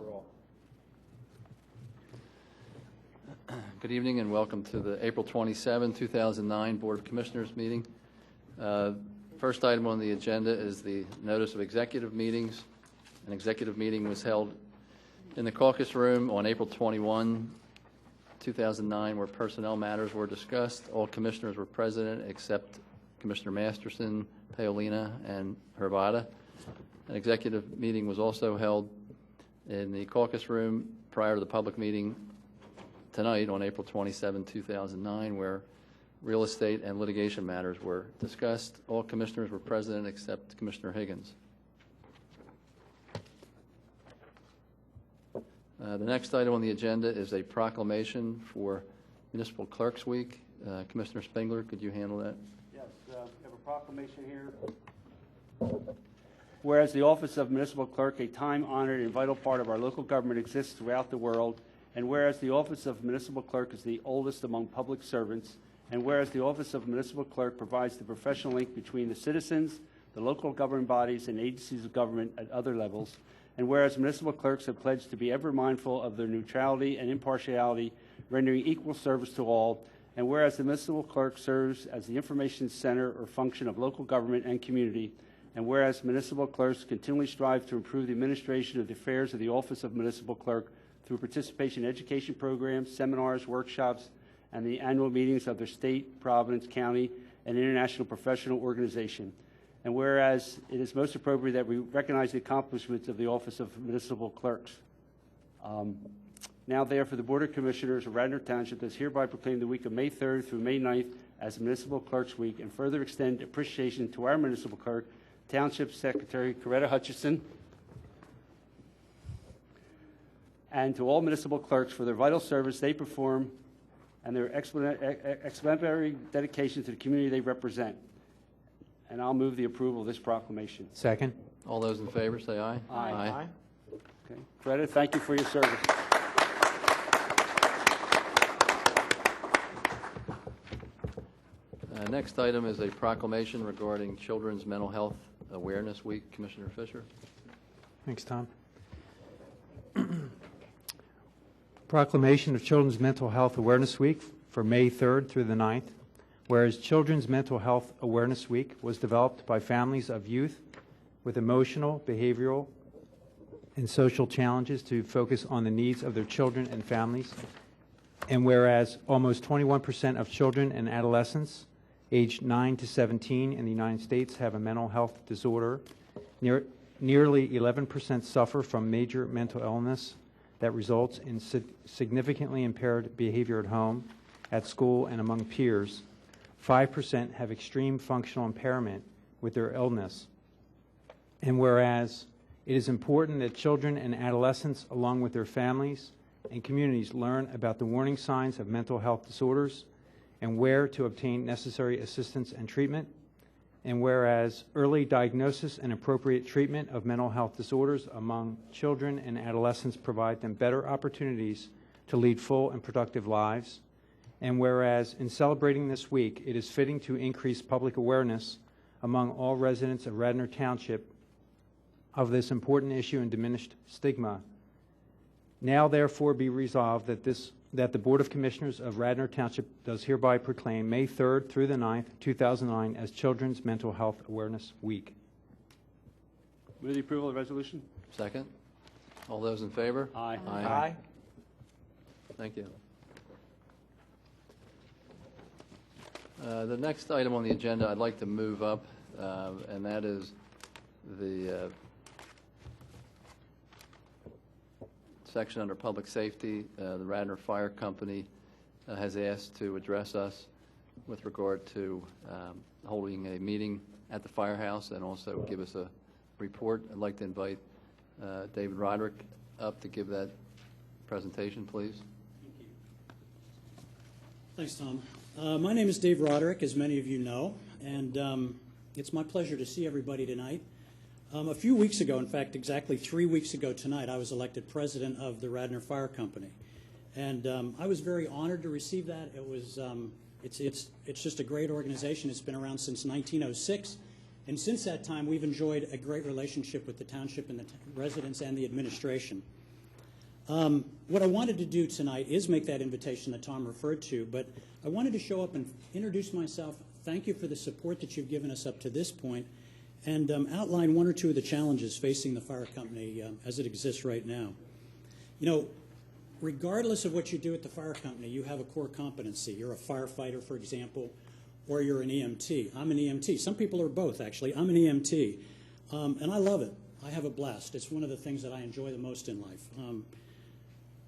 for all. Good evening and welcome to the April 27, 2009 Board of Commissioners meeting. First item on the agenda is the notice of executive meetings. An executive meeting was held in the caucus room on April 21, 2009, where personnel matters were discussed. All commissioners were present except Commissioner Masterson, Paolina, and Hervada. An executive meeting was also held in the caucus room prior to the public meeting tonight on April 27, 2009, where real estate and litigation matters were discussed. All commissioners were present except Commissioner Higgins. The next item on the agenda is a proclamation for Municipal Clerks Week. Commissioner Spengler, could you handle that? Yes, we have a proclamation here. Whereas the office of Municipal Clerk, a time-honored and vital part of our local government, exists throughout the world, and whereas the office of Municipal Clerk is the oldest among public servants, and whereas the office of Municipal Clerk provides the professional link between the citizens, the local governing bodies, and agencies of government at other levels, and whereas municipal clerks have pledged to be ever mindful of their neutrality and impartiality, rendering equal service to all, and whereas the municipal clerk serves as the information center or function of local government and community, and whereas municipal clerks continually strive to improve the administration of the affairs of the office of municipal clerk through participation in education programs, seminars, workshops, and the annual meetings of their state, province, county, and international professional organization. And whereas it is most appropriate that we recognize the accomplishments of the Office of Municipal Clerks. Now, therefore, the Board of Commissioners of Radnor Township does hereby proclaim the week of May 3rd through May 9th as Municipal Clerks Week and further extend appreciation to our Municipal Clerk, Township Secretary Coretta Hutchison, and to all municipal clerks for their vital service they perform and their exemplary dedication to the community they represent. And I'll move the approval of this proclamation. Second. All those in favor say aye. Aye. Aye. Okay. Coretta, thank you for your service. Next item is a proclamation regarding Children's Mental Health Awareness Week. Commissioner Fisher. Thanks, Tom. Proclamation of Children's Mental Health Awareness Week for May 3rd through the 9th. Whereas Children's Mental Health Awareness Week was developed by families of youth with emotional, behavioral, and social challenges to focus on the needs of their children and families. And whereas almost 21% of children and adolescents aged 9 to 17 in the United States have a mental health disorder, nearly 11% suffer from major mental illness that results in significantly impaired behavior at home, at school, and among peers. 5% have extreme functional impairment with their illness. And whereas it is important that children and adolescents, along with their families and communities, learn about the warning signs of mental health disorders and where to obtain necessary assistance and treatment. And whereas early diagnosis and appropriate treatment of mental health disorders among children and adolescents provide them better opportunities to lead full and productive lives. And whereas in celebrating this week, it is fitting to increase public awareness among all residents of Radnor Township of this important issue and diminished stigma. Now, therefore, be resolved that the Board of Commissioners of Radnor Township does hereby proclaim May 3rd through the 9th, 2009 as Children's Mental Health Awareness Week. Move the approval of the resolution. Second. All those in favor? Aye. Aye. Thank you. The next item on the agenda I'd like to move up, and that is the section under Public Safety. The Radnor Fire Company has asked to address us with regard to holding a meeting at the firehouse and also give us a report. I'd like to invite David Roderick up to give that presentation, please. Thanks, Tom. My name is Dave Roderick, as many of you know, and it's my pleasure to see everybody tonight. A few weeks ago, in fact, exactly 3 weeks ago tonight, I was elected president of the Radnor Fire Company, and I was very honored to receive that. It was it's just a great organization. It's been around since 1906, and since that time, we've enjoyed a great relationship with the township and the residents and the administration. What I wanted to do tonight is make that invitation that Tom referred to, but I wanted to show up and introduce myself, thank you for the support that you've given us up to this point, and outline one or two of the challenges facing the fire company as it exists right now. You know, regardless of what you do at the fire company, you have a core competency. You're a firefighter, for example, or you're an EMT. I'm an EMT. Some people are both, actually. I'm an EMT, and I love it. I have a blast. It's one of the things that I enjoy the most in life.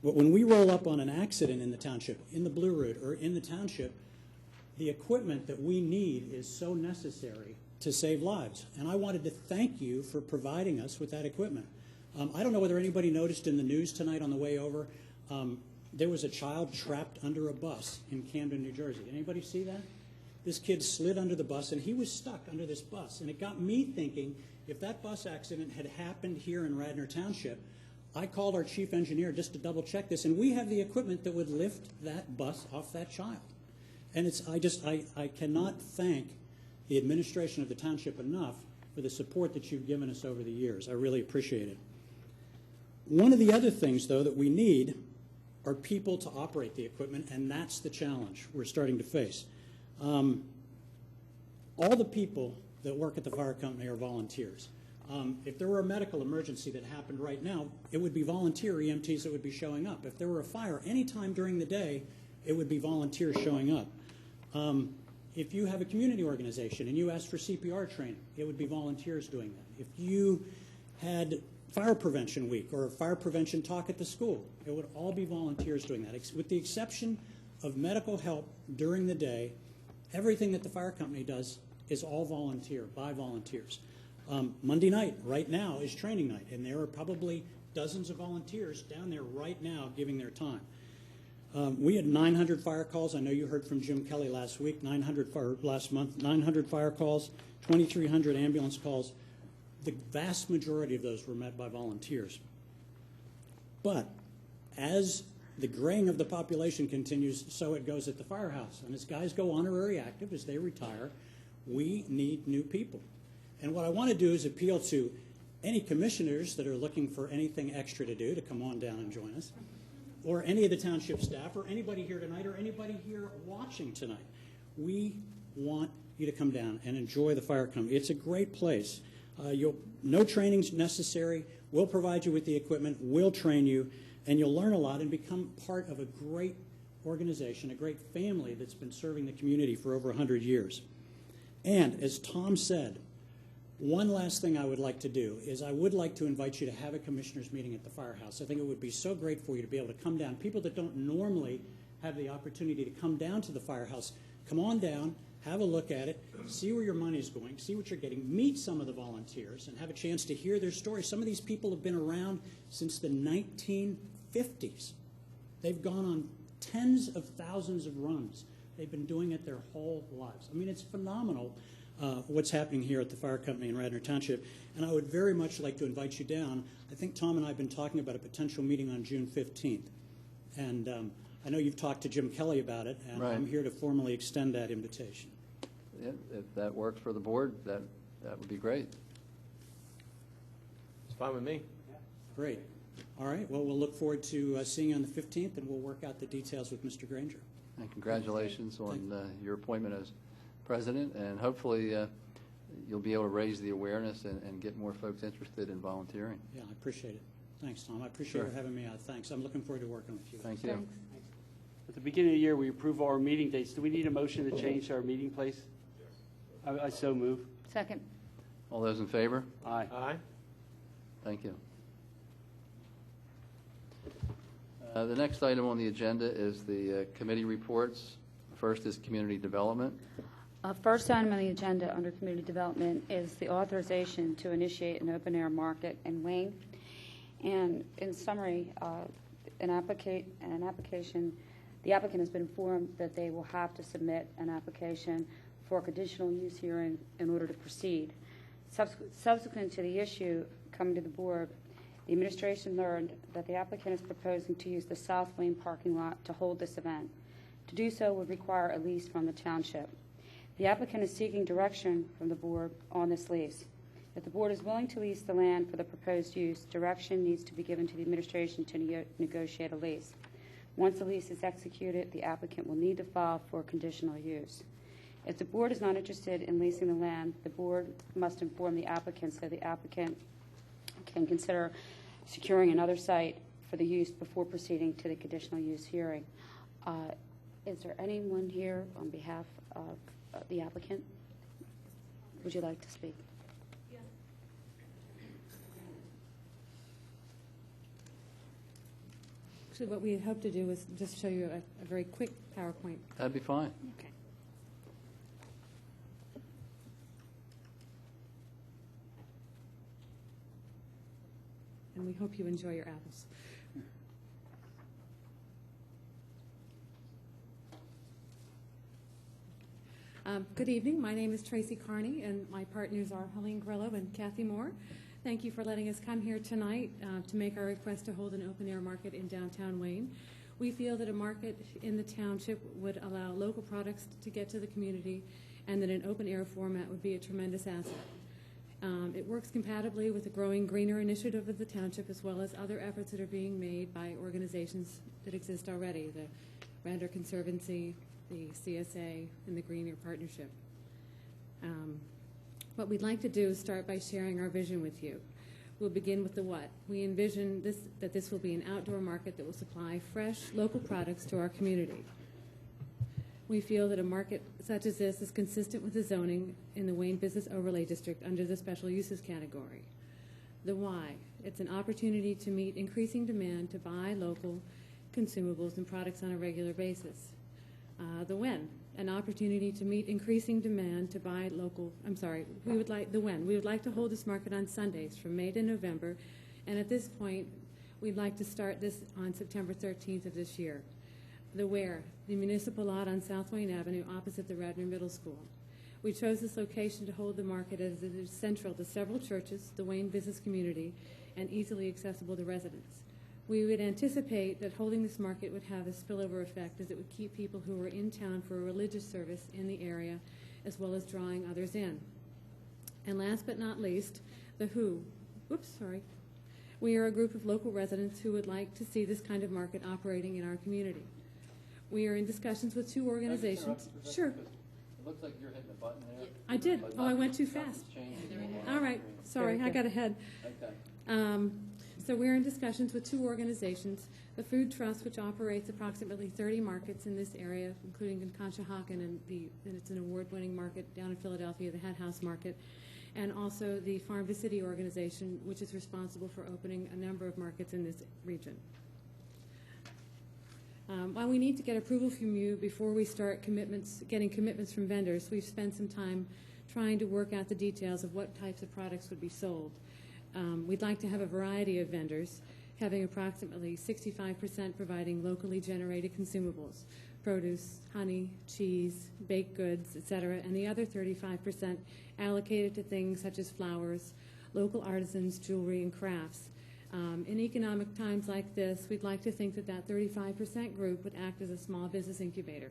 But when we roll up on an accident in the township, in the Blue Route, or in the township, the equipment that we need is so necessary to save lives. And I wanted to thank you for providing us with that equipment. I don't know whether anybody noticed in the news tonight on the way over, there was a child trapped under a bus in Camden, New Jersey. Anybody see that? This kid slid under the bus, and he was stuck under this bus. And it got me thinking, if that bus accident had happened here in Radnor Township, I called our chief engineer just to double check this, and we have the equipment that would lift that bus off that child. And I cannot thank the administration of the township enough for the support that you've given us over the years. I really appreciate it. One of the other things, though, that we need are people to operate the equipment, and that's the challenge we're starting to face. All the people that work at the fire company are volunteers. If there were a medical emergency that happened right now, it would be volunteer EMTs that would be showing up. If there were a fire anytime during the day, it would be volunteers showing up. If you have a community organization and you ask for CPR training, it would be volunteers doing that. If you had Fire Prevention Week or a fire prevention talk at the school, it would all be volunteers doing that. With the exception of medical help during the day, everything that the fire company does is all volunteer, by volunteers. Monday night, right now, is training night, and there are probably dozens of volunteers down there right now giving their time. We had 900 fire calls. I know you heard from Jim Kelly last week, last month, 900 fire calls, 2,300 ambulance calls. The vast majority of those were met by volunteers. But as the graying of the population continues, so it goes at the firehouse. And as guys go honorary active, as they retire, we need new people. And what I want to do is appeal to any commissioners that are looking for anything extra to do to come on down and join us, or any of the township staff, or anybody here tonight, or anybody here watching tonight. We want you to come down and enjoy the fire company. It's a great place. No training's necessary. We'll provide you with the equipment. We'll train you, and you'll learn a lot and become part of a great organization, a great family that's been serving the community for over 100 years. And as Tom said, one last thing I would like to do is I would like to invite you to have a commissioners meeting at the firehouse. I think it would be so great for you to be able to come down. People that don't normally have the opportunity to come down to the firehouse, come on down, have a look at it, see where your money's going, see what you're getting, meet some of the volunteers, and have a chance to hear their stories. Some of these people have been around since the 1950s. They've gone on tens of thousands of runs. They've been doing it their whole lives. I mean, it's phenomenal what's happening here at the fire company in Radnor Township, and I would very much like to invite you down. I think Tom and I have been talking about a potential meeting on June 15th, and I know you've talked to Jim Kelly about it, and Right. I'm here to formally extend that invitation. Yeah, if that works for the board, that would be great. It's fine with me. Great. All right. Well, we'll look forward to seeing you on the 15th, and we'll work out the details with Mr. Granger. And congratulations on your appointment as president, and hopefully you'll be able to raise the awareness and get more folks interested in volunteering. Yeah, I appreciate it. Thanks, Tom. I appreciate Sure. you having me out. Thanks. I'm looking forward to working with you. Thank you. At the beginning of the year, we approve our meeting dates. Do we need a motion to change our meeting place? I so move. Second. All those in favor? Aye. Aye. Thank you. The next item on the agenda is the committee reports. First is community development. First item on the agenda under community development is the authorization to initiate an open-air market in Wayne. And in summary, the applicant has been informed that they will have to submit an application for a conditional use hearing in order to proceed. Subsequent to the issue coming to the board, the administration learned that the applicant is proposing to use the South Wayne parking lot to hold this event. To do so would require a lease from the township. The applicant is seeking direction from the board on this lease. If the board is willing to lease the land for the proposed use, direction needs to be given to the administration to negotiate a lease. Once the lease is executed, the applicant will need to file for conditional use. If the board is not interested in leasing the land, the board must inform the applicant so the applicant can consider securing another site for the use before proceeding to the conditional use hearing. Is there anyone here on behalf of the applicant? Would you like to speak? Actually, what we had hoped to do was just show you a very quick PowerPoint. That'd be fine. Okay. And we hope you enjoy your apples. Good evening. My name is Tracy Carney, and my partners are Helene Grillo and Kathy Moore. Thank you for letting us come here tonight to make our request to hold an open-air market in downtown Wayne. We feel that a market in the township would allow local products to get to the community, and that an open-air format would be a tremendous asset. It works compatibly with the growing greener initiative of the township, as well as other efforts that are being made by organizations that exist already, the Radnor Conservancy, the CSA, and the Greener Partnership. What we'd like to do is start by sharing our vision with you. We'll begin with the what. We envision that this will be an outdoor market that will supply fresh, local products to our community. We feel that a market such as this is consistent with the zoning in the Wayne Business Overlay District under the special uses category. The why. It's an opportunity to meet increasing demand to buy local consumables and products on a regular basis. The when. An opportunity to meet increasing demand to buy local, we would like to hold this market on Sundays from May to November, and at this point, we'd like to start this on September 13th of this year. The where, the municipal lot on South Wayne Avenue opposite the Radnor Middle School. We chose this location to hold the market as it is central to several churches, the Wayne business community, and easily accessible to residents. We would anticipate that holding this market would have a spillover effect, as it would keep people who are in town for a religious service in the area, as well as drawing others in. And last but not least, the who. We are a group of local residents who would like to see this kind of market operating in our community. We are in discussions with two organizations. Sure. It looks like you're hitting a button there. I did. Oh, I went too fast. All right. Sorry, I got ahead. Okay. So we're in discussions with two organizations, the Food Trust, which operates approximately 30 markets in this area, including in Conshohocken, and it's an award-winning market down in Philadelphia, the Head House Market, and also the Farm to City organization, which is responsible for opening a number of markets in this region. While we need to get approval from you before we start getting commitments from vendors, we've spent some time trying to work out the details of what types of products would be sold. We'd like to have a variety of vendors, having approximately 65% providing locally generated consumables, produce, honey, cheese, baked goods, etc., and the other 35% allocated to things such as flowers, local artisans, jewelry, and crafts. In economic times like this, we'd like to think that that 35% group would act as a small business incubator.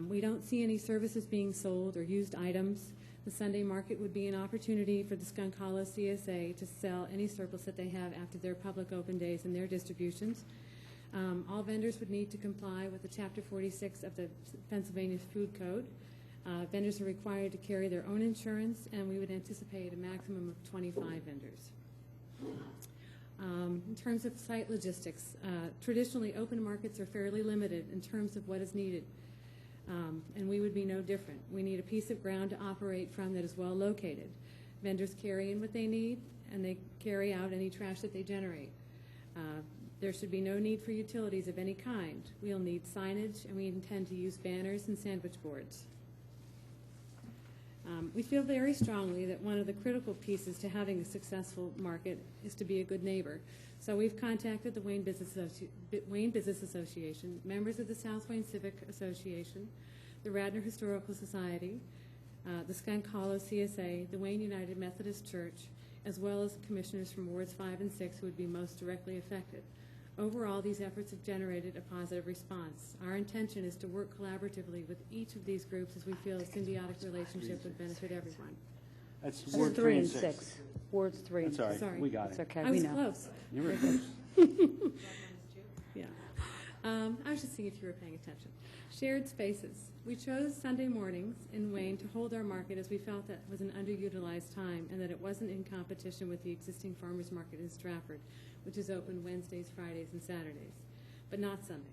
We don't see any services being sold or used items. The Sunday market would be an opportunity for the Skunk Hollow CSA to sell any surplus that they have after their public open days and their distributions. All vendors would need to comply with the Chapter 46 of the Pennsylvania Food Code. Vendors are required to carry their own insurance, and we would anticipate a maximum of 25 vendors. In terms of site logistics, traditionally open markets are fairly limited in terms of what is needed. And we would be no different. We need a piece of ground to operate from that is well located. Vendors carry in what they need, and they carry out any trash that they generate. There should be no need for utilities of any kind. We'll need signage, and we intend to use banners and sandwich boards. We feel very strongly that one of the critical pieces to having a successful market is to be a good neighbor. So we've contacted the Wayne Business Association, members of the South Wayne Civic Association, the Radnor Historical Society, the Skunk Hollow CSA, the Wayne United Methodist Church, as well as commissioners from Wards 5 and 6 who would be most directly affected. Overall, these efforts have generated a positive response. Our intention is to work collaboratively with each of these groups, as we feel a symbiotic relationship would benefit everyone. That's That's Ward 3 and 6. Wards 3 and That's all 6. right. Sorry. We got It's it. okay, I we was know. close. You were close. Yeah. I was just seeing if you were paying attention. Shared spaces. We chose Sunday mornings in Wayne to hold our market as we felt that was an underutilized time and that it wasn't in competition with the existing farmers market in Stratford, which is open Wednesdays, Fridays, and Saturdays, but not Sundays.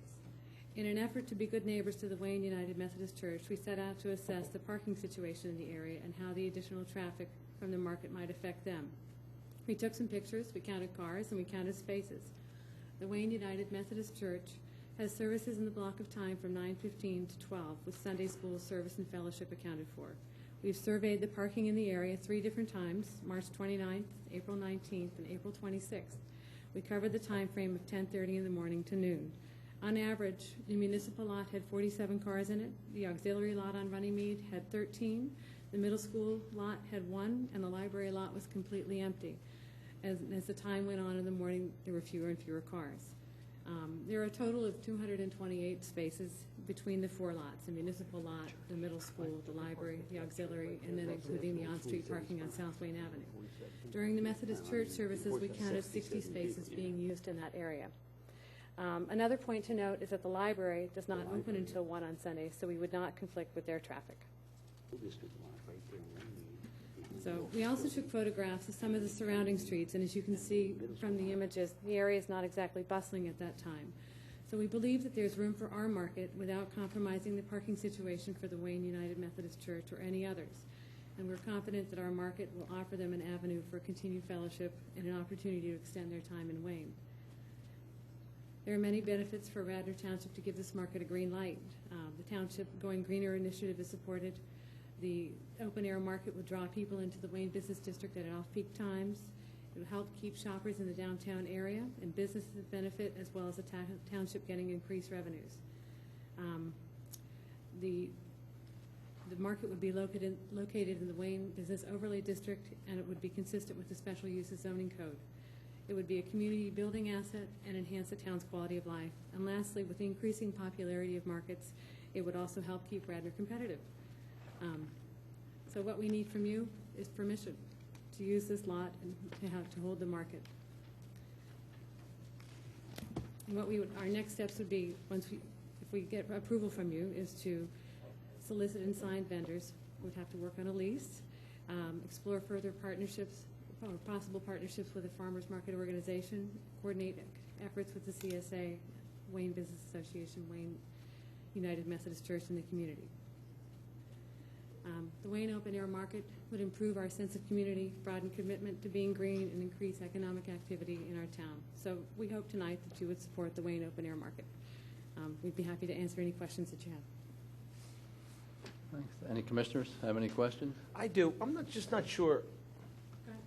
In an effort to be good neighbors to the Wayne United Methodist Church, we set out to assess the parking situation in the area and how the additional traffic from the market might affect them. We took some pictures, we counted cars, and we counted spaces. The Wayne United Methodist Church has services in the block of time from 9:15 to 12, with Sunday school service and fellowship accounted for. We've surveyed the parking in the area 3 different times, March 29th, April 19th, and April 26th. We covered the time frame of 10:30 in the morning to noon. On average, the municipal lot had 47 cars in it, the auxiliary lot on Runnymede had 13, the middle school lot had 1, and the library lot was completely empty. As the time went on in the morning, there were fewer and fewer cars. There are a total of 228 spaces between the 4 lots, the municipal lot, the middle school, the library, the auxiliary, and then including the on-street parking on South Wayne Avenue. During the Methodist Church services, we counted 60 spaces being used in that area. Another point to note is that the library does not open until 1 on Sundays, so we would not conflict with their traffic. So we also took photographs of some of the surrounding streets, and as you can see from the images, the area is not exactly bustling at that time. So we believe that there's room for our market without compromising the parking situation for the Wayne United Methodist Church or any others. And we're confident that our market will offer them an avenue for continued fellowship and an opportunity to extend their time in Wayne. There are many benefits for Radnor Township to give this market a green light. The Township Going Greener initiative is supported. The open-air market will draw people into the Wayne Business District at off-peak times. It will help keep shoppers in the downtown area, and businesses benefit as well as the township getting increased revenues. The market would be located in the Wayne Business Overlay District, and it would be consistent with the Special Uses Zoning Code. It would be a community building asset and enhance the town's quality of life. And lastly, with the increasing popularity of markets, it would also help keep Radnor competitive. So what we need from you is permission to use this lot and to hold the market. And our next steps would be, if we get approval from you, is to solicit and sign vendors. We'd have to work on a lease, explore further partnerships, or possible partnerships with a farmers market organization, coordinate efforts with the CSA, Wayne Business Association, Wayne United Methodist Church, and the community. The Wayne Open Air Market would improve our sense of community, broaden commitment to being green, and increase economic activity in our town. So we hope tonight that you would support the Wayne Open Air Market. We'd be happy to answer any questions that you have. Thanks. Any commissioners have any questions? I do. I'm just not sure,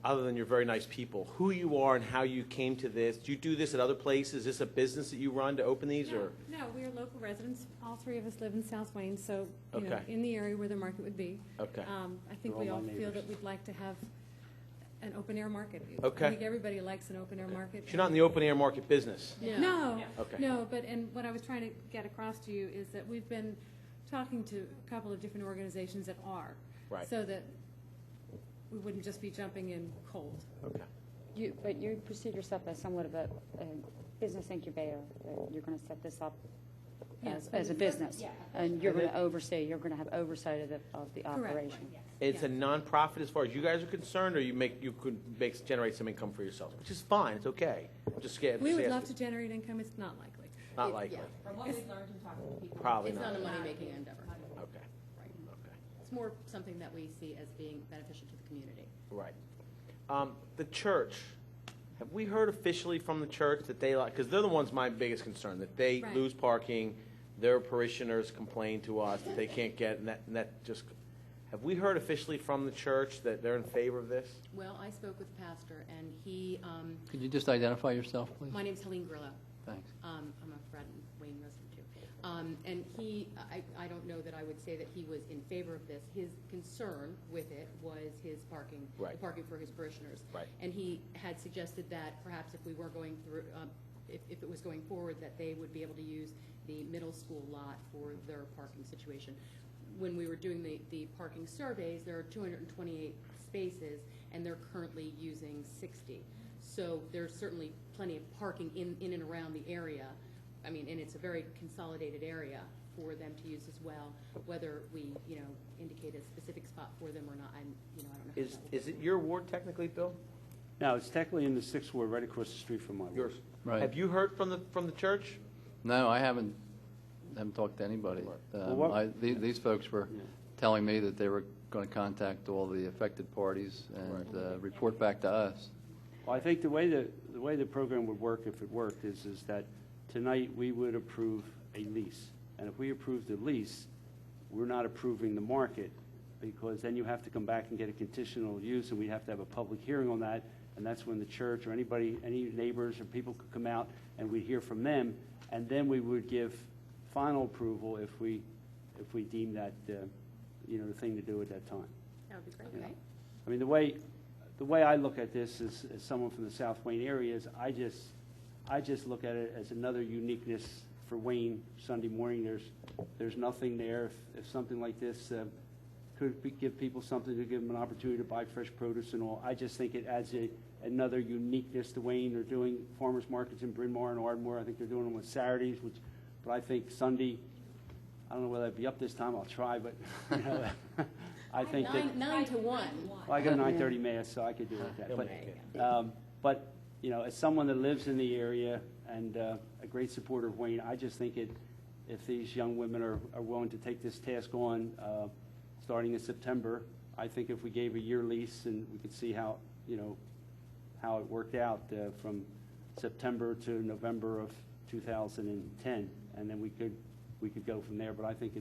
other than you're very nice people, who you are and how you came to this. Do you do this at other places? Is this a business that you run to open these? Or No, we are local residents. All 3 of us live in South Wayne, so you know, Okay. in the area where the market would be. Okay. I think They're we all all my feel neighbors. that we'd like to have an open air market. Okay. I think everybody likes an open air market. you're not in the open air market business? No, Okay. no, and what I was trying to get across to you is that we've been talking to a couple of different organizations that are. Right. So that we wouldn't just be jumping in cold. Okay. But you perceive yourself as somewhat of a business incubator. You're going to set this up Yes, as a business, and you're going to oversee. You're going to have oversight of the Correct. operation. It's Yeah. a nonprofit as far as you guys are concerned, or you could generate some income for yourselves, which is fine. It's okay. Just scared. We would love to generate income. It's not likely. Not likely. From what we've learned in talking to people, Probably it's not. not a money-making endeavor. Okay. Right. Okay. It's more something that we see as being beneficial to the community. Right. The church. Have we heard officially from the church that they like? Because they're the ones my biggest concern, that they Right. lose parking. Their parishioners complain to us that they can't get, and that just. Have we heard officially from the church that they're in favor of this? Well, I spoke with the pastor, and he, Could you just identify yourself, please? my name's Helene Grillo. Thanks. I'm a Radnor Wayne resident, too. And he, I don't know that I would say that he was in favor of this. His concern with it was his parking, Right. the parking for his parishioners. Right. And he had suggested that perhaps if we were going through, if it was going forward, that they would be able to use the middle school lot for their parking situation. When we were doing the parking surveys, there are 228 spaces, and they're currently using 60. So there's certainly plenty of parking in and around the area. I mean, and it's a very consolidated area for them to use as well. Whether we, indicate a specific spot for them or not, I don't know. how that will Is it your ward technically, Bill? Now, it's technically in the 6th Ward, right across the street from my ward. Yours. Right. Have you heard from the church? No, I haven't talked to anybody. Well, what- These folks were telling me that they were going to contact all the affected parties and report back to us. Well, I think the way the program would work, if it worked, is that tonight we would approve a lease. And if we approve the lease, we're not approving the market, because then you have to come back and get a conditional use, and we have to have a public hearing on that, and that's when the church or anybody, any neighbors or people could come out, and we'd hear from them, and then we would give final approval if we deem that, the thing to do at that time. That would be great. You know? Okay. I mean, the way I look at this as someone from the South Wayne area is I just look at it as another uniqueness for Wayne Sunday morning. There's nothing there. If something like this give people something, to give them an opportunity to buy fresh produce and all, I just think it adds another uniqueness to Wayne. They're doing farmers markets in Bryn Mawr and Ardmore. I think they're doing them on Saturdays, but I think Sunday, I don't know whether I'd be up this time. I'll try, but I think that 9 to 1. well, I got a 9:30 mass, so I could do it that. But as someone that lives in the area and a great supporter of Wayne, I just think if these young women are willing to take this task on, starting in September, I think if we gave a year lease and we could see how it worked out from September to November of 2010, and then we could go from there. But I think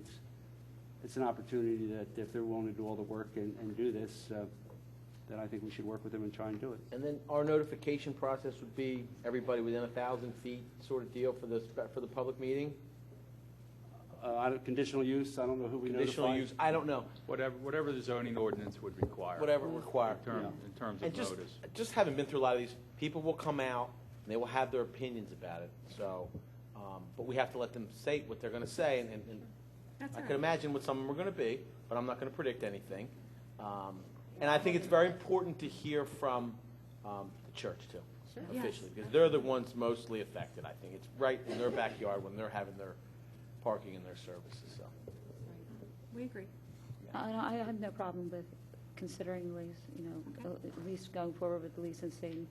it's an opportunity that if they're willing to do all the work and do this, then I think we should work with them and try and do it. And then our notification process would be everybody within 1,000 feet sort of deal for the public meeting? Conditional use, I don't know who we Conditional notify. use, I don't know. Whatever the zoning ordinance would require. Whatever required. In terms And of just, notice. just having been through a lot of these, people will come out and they will have their opinions about it. So, but we have to let them say what they're going to say, and That's I all can right. imagine what some of them are going to be, but I'm not going to predict anything. And I think it's very important to hear from the church too, Sure. officially, Yes. because they're the ones mostly affected. I think it's right in their backyard when they're having their parking and their services. So. We agree. I have no problem with considering the lease, at least going forward with the lease and seeing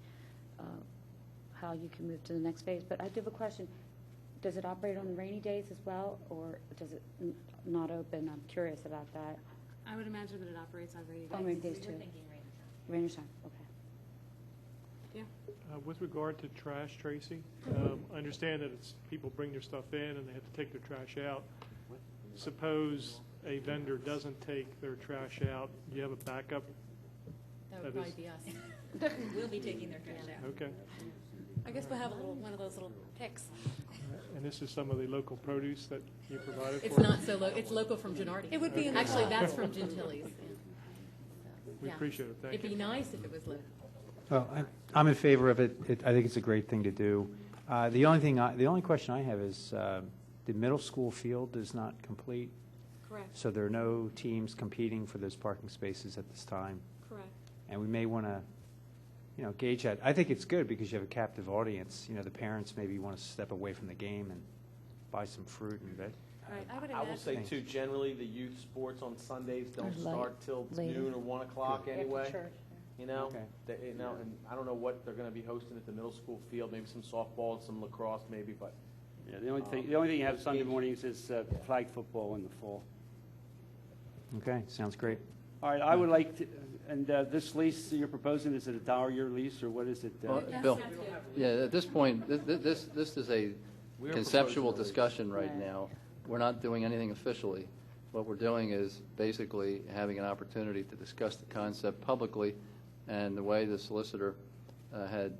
how you can move to the next phase. But I do have a question. Does it operate on the rainy days as well, or does it not open? I'm curious about that. I would imagine that it operates on rainy On days. rainy days too? Rainy time, okay. Yeah. With regard to trash, Tracy, I understand that it's people bring their stuff in and they have to take their trash out. Suppose a vendor doesn't take their trash out, do you have a backup? That would That probably is- be us. We'll be taking their trash out. Okay. I guess we'll have one of those little picks. And this is some of the local produce that you provided for? It's not so it's local from Gennardi. It would be in the Actually, fall. that's from Gentili's. We Yeah. appreciate it, thank It'd you. be nice if it was local. Well, I'm in favor of it. I think it's a great thing to do. The only question I have is the middle school field is not complete, Correct, so there are no teams competing for those parking spaces at this time. correct. And we may want to, gauge that. I think it's good because you have a captive audience. The parents maybe want to step away from the game and buy some fruit and veg. Right. I would I will imagine, say too, generally the youth sports on Sundays don't Or late- start till later. noon or 1 o'clock anyway. After church. Okay. And I don't know what they're going to be hosting at the middle school field. Maybe some softball and some lacrosse, maybe. But Yeah, the only thing you have Sunday mornings is flag football in the fall. Okay, sounds great. All right, I would like to, and this lease that you're proposing, is it a $1-year lease, or what is it? Bill, yeah, at this point, this is a conceptual discussion right now. We're not doing anything officially. What we're doing is basically having an opportunity to discuss the concept publicly, and the way the solicitor had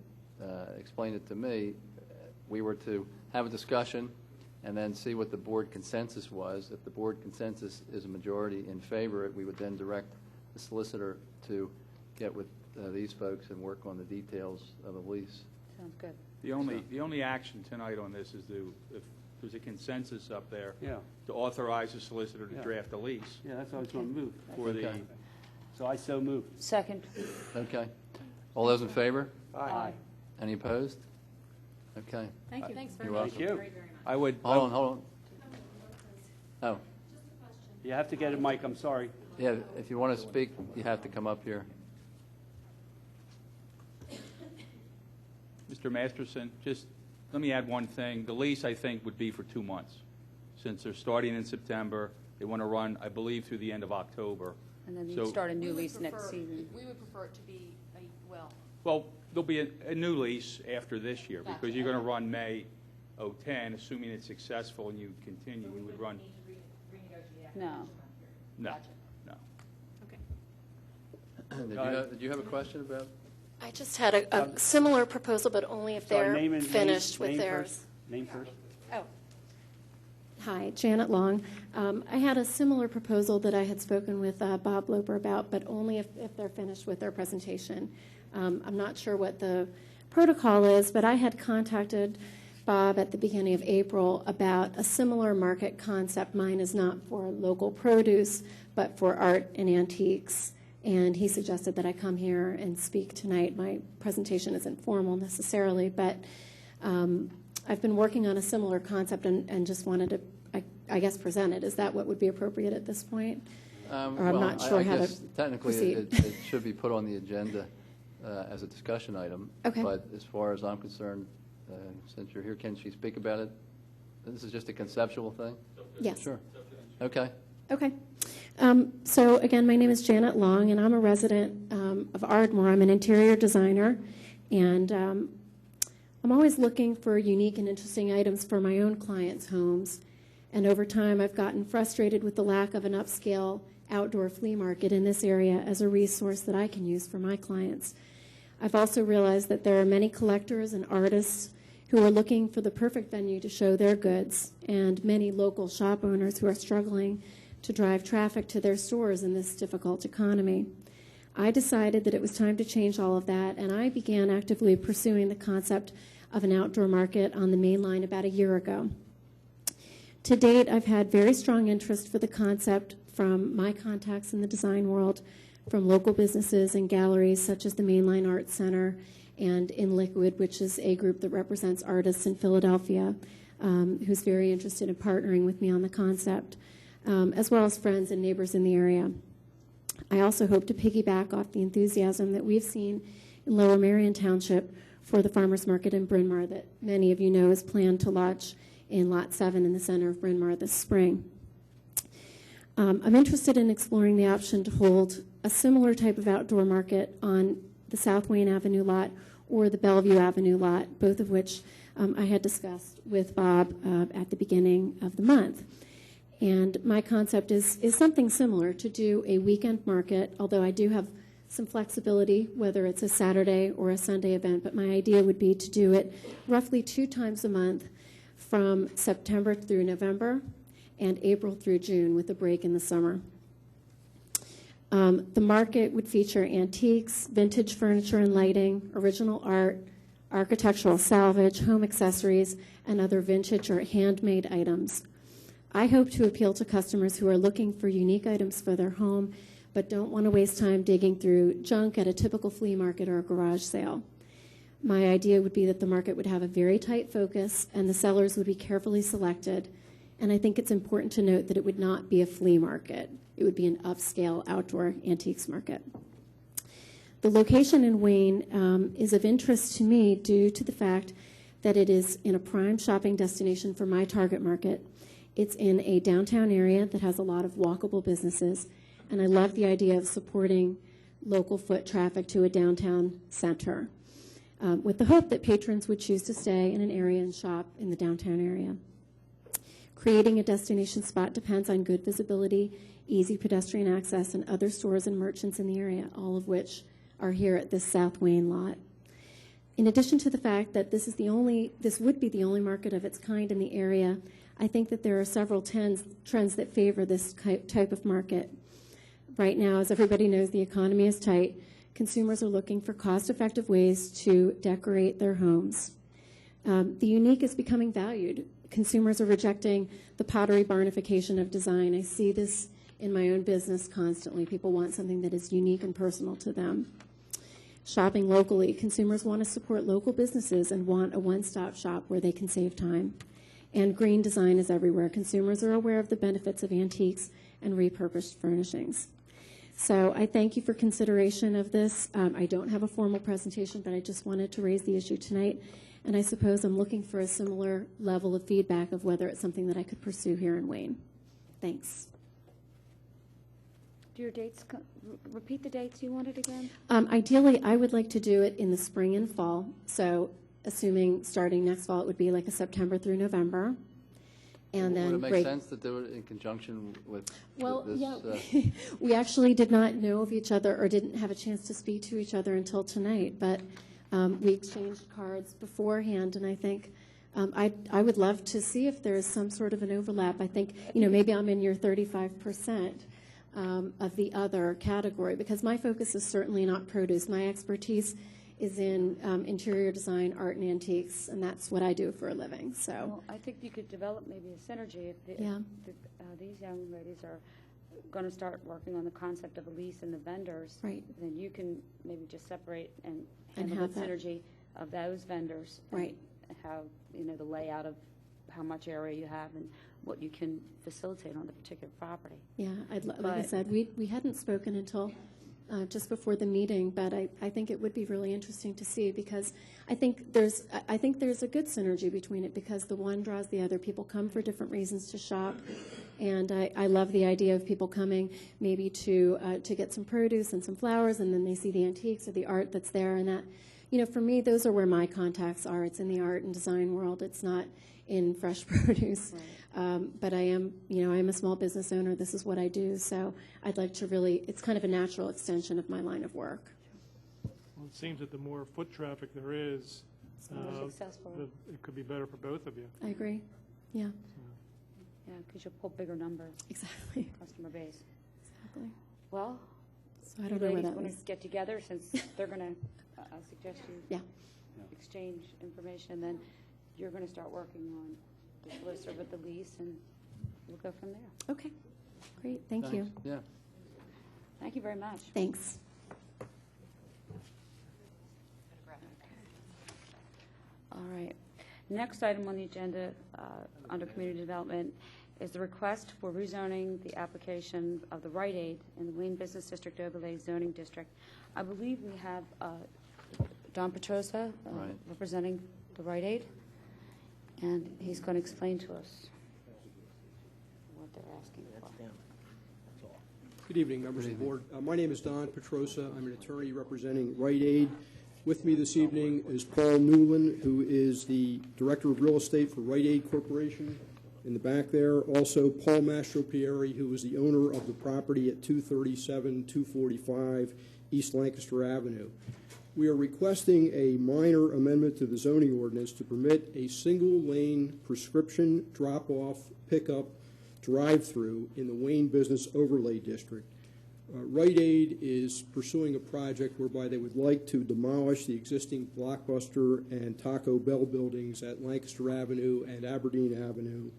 explained it to me, we were to have a discussion and then see what the board consensus was. If the board consensus is a majority in favor, we would then direct the solicitor to get with these folks and work on the details of a lease. Sounds good. The only action tonight on this is if there's a consensus up there Yeah, to authorize the solicitor to Yeah. draft a lease yeah, that's how it's going to move. for the, Okay. So I so move. Second. Okay. All those in favor? Aye. Any opposed? Okay. Thank you. Thanks very You're much. Thank you. Very, very much. I would, Hold on. Oh, You have to get a mic, I'm sorry. yeah, if you want to speak, you have to come up here. Mr. Masterson, just let me add one thing. The lease, I think, would be for 2 months. Since they're starting in September, they want to run, I believe, through the end of October. And then So- you start a new We would lease next prefer- season. We would prefer it to be, Well, there'll be a new lease after this year, because Gotcha. you're going to run May 2010, assuming it's successful and you continue, we would run, No. no, no. okay. Did you have a question about? I just had a similar proposal, but only if Sorry, they're name and- finished name with first. theirs. Name first. Oh. Hi, Janet Long. I had a similar proposal that I had spoken with Bob Loper about, but only if they're finished with their presentation. I'm not sure what the protocol is, but I had contacted Bob at the beginning of April about a similar market concept. Mine is not for local produce, but for art and antiques. And he suggested that I come here and speak tonight. My presentation isn't formal necessarily, but I've been working on a similar concept and just wanted to, I guess, present it. Is that what would be appropriate at this point? Or I'm not sure I how to guess technically proceed. it should be put on the agenda as a discussion item. Okay. But as far as I'm concerned, since you're here, can she speak about it? This is just a conceptual thing? Yes. Sure. Okay. Okay. So again, my name is Janet Long, and I'm a resident of Ardmore. I'm an interior designer, and I'm always looking for unique and interesting items for my own clients' homes. And over time, I've gotten frustrated with the lack of an upscale outdoor flea market in this area as a resource that I can use for my clients. I've also realized that there are many collectors and artists who are looking for the perfect venue to show their goods, and many local shop owners who are struggling to drive traffic to their stores in this difficult economy. I decided that it was time to change all of that, and I began actively pursuing the concept of an outdoor market on the main line about a year ago. To date, I've had very strong interest for the concept from my contacts in the design world, from local businesses and galleries such as the Mainline Arts Center and In Liquid, which is a group that represents artists in Philadelphia, who's very interested in partnering with me on the concept, as well as friends and neighbors in the area. I also hope to piggyback off the enthusiasm that we've seen in Lower Merion Township for the farmers market in Bryn Mawr that many of you know is planned to launch in Lot 7 in the center of Bryn Mawr this spring. I'm interested in exploring the option to hold a similar type of outdoor market on the South Wayne Avenue lot or the Bellevue Avenue lot, both of which I had discussed with Bob at the beginning of the month. And my concept is something similar, to do a weekend market, although I do have some flexibility, whether it's a Saturday or a Sunday event, but my idea would be to do it roughly 2 times a month from September through November and April through June, with a break in the summer. The market would feature antiques, vintage furniture and lighting, original art, architectural salvage, home accessories, and other vintage or handmade items. I hope to appeal to customers who are looking for unique items for their home but don't want to waste time digging through junk at a typical flea market or a garage sale. My idea would be that the market would have a very tight focus and the sellers would be carefully selected. And I think it's important to note that it would not be a flea market. It would be an upscale outdoor antiques market. The location in Wayne is of interest to me due to the fact that it is in a prime shopping destination for my target market. It's in a downtown area that has a lot of walkable businesses, and I love the idea of supporting local foot traffic to a downtown center, with the hope that patrons would choose to stay in an area and shop in the downtown area. Creating a destination spot depends on good visibility, easy pedestrian access, and other stores and merchants in the area, all of which are here at this South Wayne lot. In addition to the fact that this would be the only market of its kind in the area, I think that there are several trends that favor this type of market. Right now, as everybody knows, the economy is tight. Consumers are looking for cost-effective ways to decorate their homes. The unique is becoming valued. Consumers are rejecting the pottery barnification of design. I see this in my own business constantly. People want something that is unique and personal to them. Shopping locally. Consumers want to support local businesses and want a one-stop shop where they can save time. And green design is everywhere. Consumers are aware of the benefits of antiques and repurposed furnishings. So I thank you for consideration of this. I don't have a formal presentation, but I just wanted to raise the issue tonight. And I suppose I'm looking for a similar level of feedback of whether it's something that I could pursue here in Wayne. Thanks. Do your dates, repeat the dates you wanted again? Ideally, I would like to do it in the spring and fall. So assuming starting next fall, it would be like a September through November. And then would it make sense to do it in conjunction with Well, this? yeah, we actually did not know of each other or didn't have a chance to speak to each other until tonight, but we exchanged cards beforehand, and I think I would love to see if there is some sort of an overlap. I think, maybe I'm in your 35% of the other category, because my focus is certainly not produce. My expertise is in interior design, art, and antiques, and that's what I do for a living. So, Well, I think you could develop maybe a synergy if Yeah. these young ladies are going to start working on the concept of a lease and the vendors. Right. Then you can maybe just separate and And handle have the that. synergy of those vendors. Right. And how, the layout of how much area you have and what you can facilitate on the particular property. yeah, like I But- said, we hadn't spoken until just before the meeting, but I think it would be really interesting to see, because I think there's a good synergy between it, because the one draws the other. People come for different reasons to shop, and I love the idea of people coming maybe to get some produce and some flowers, and then they see the antiques or the art that's there, and that, for me, those are where my contacts are. It's in the art and design world. It's not in fresh produce. But I am a small business owner. This is what I do. So I'd like to really, it's kind of a natural extension of my line of work. Well, it seems that the more foot traffic there is, The more successful. it could be better for both of you. I agree. Yeah, Yeah, because you'll pull bigger numbers, exactly. customer base. Exactly. Well, So I you don't know where ladies that want was. to get together, since they're going to, I suggest you Yeah. exchange information, then you're going to start working on the solicitor with the lease, and we'll go from there. Okay. Great. Thank you. Yeah. Thank you very much. Thanks. All right. Next item on the agenda under community development is the request for rezoning the application of the Rite Aid in the Wayne Business District Overlay Zoning District. I believe we have Don Petrosa Right. representing the Rite Aid, and he's going to explain to us what they're asking for. Good evening, members of the board. My name is Don Petrosa. I'm an attorney representing Rite Aid. With me this evening is Paul Newland, who is the Director of Real Estate for Rite Aid Corporation in the back there. Also, Paul Mastropieri, who is the owner of the property at 237-245 East Lancaster Avenue. We are requesting a minor amendment to the zoning ordinance to permit a single-lane prescription drop-off, pickup, drive-through in the Wayne Business Overlay District. Rite Aid is pursuing a project whereby they would like to demolish the existing Blockbuster and Taco Bell buildings at Lancaster Avenue and Aberdeen Avenue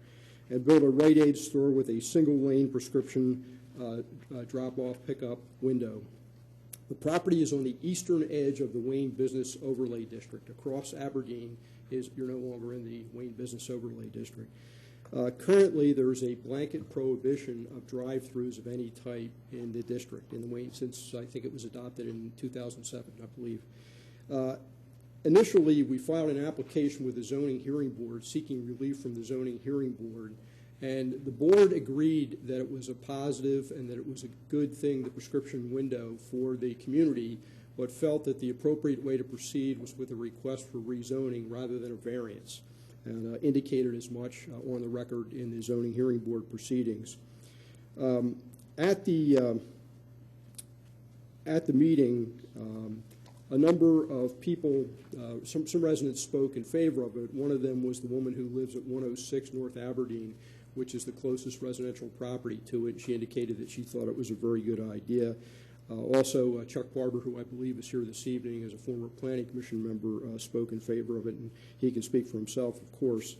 and build a Rite Aid store with a single-lane prescription drop-off, pickup window. The property is on the eastern edge of the Wayne Business Overlay District. Across Aberdeen you're no longer in the Wayne Business Overlay District. Currently, there is a blanket prohibition of drive-throughs of any type in the district in the Wayne since I think it was adopted in 2007, I believe. Initially, we filed an application with the Zoning Hearing Board seeking relief from the Zoning Hearing Board, and the board agreed that it was a positive and that it was a good thing, the prescription window for the community, but felt that the appropriate way to proceed was with a request for rezoning rather than a variance, and indicated as much on the record in the Zoning Hearing Board proceedings. At the meeting, a number of people, some residents spoke in favor of it. One of them was the woman who lives at 106 North Aberdeen, which is the closest residential property to it. She indicated that she thought it was a very good idea. Also, Chuck Barber, who I believe is here this evening as a former Planning Commission member, spoke in favor of it, and he can speak for himself, of course.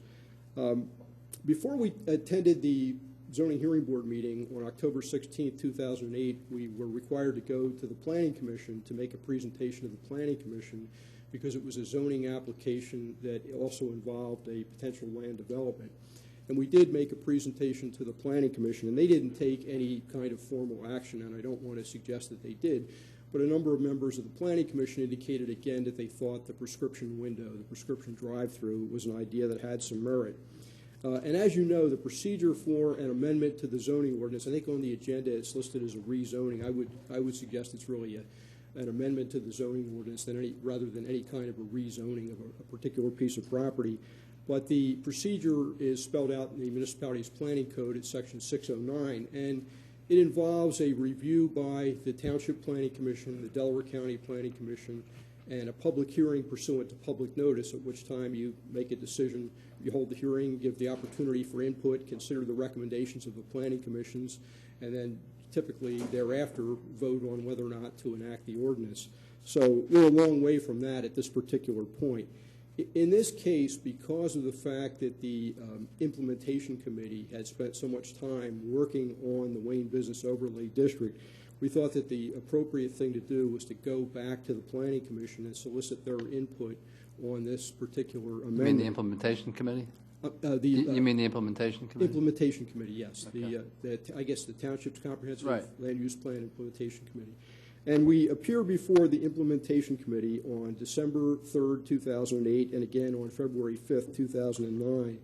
Before we attended the zoning hearing board meeting on October 16, 2008, we were required to go to the Planning Commission to make a presentation to the Planning Commission because it was a zoning application that also involved a potential land development. And we did make a presentation to the Planning Commission, and they didn't take any kind of formal action, and I don't want to suggest that they did, but a number of members of the Planning Commission indicated again that they thought the prescription window, the prescription drive-through, was an idea that had some merit. And as you know, the procedure for an amendment to the zoning ordinance, I think on the agenda it's listed as a rezoning. I would suggest it's really an amendment to the zoning ordinance rather than any kind of a rezoning of a particular piece of property. But the procedure is spelled out in the municipality's planning code at section 609, and it involves a review by the Township Planning Commission, the Delaware County Planning Commission, and a public hearing pursuant to public notice, at which time you make a decision. You hold the hearing, give the opportunity for input, consider the recommendations of the planning commissions, and then typically thereafter vote on whether or not to enact the ordinance. So we're a long way from that at this particular point. In this case, because of the fact that the implementation committee had spent so much time working on the Wayne Business Overlay District, we thought that the appropriate thing to do was to go back to the Planning Commission and solicit their input on this particular amendment. You mean the implementation committee? You mean the implementation committee? Implementation committee, yes. Okay. I guess the Township's Comprehensive Right. Land Use Plan Implementation Committee. And we appear before the Implementation Committee on December 3rd, 2008, and again on February 5th, 2009.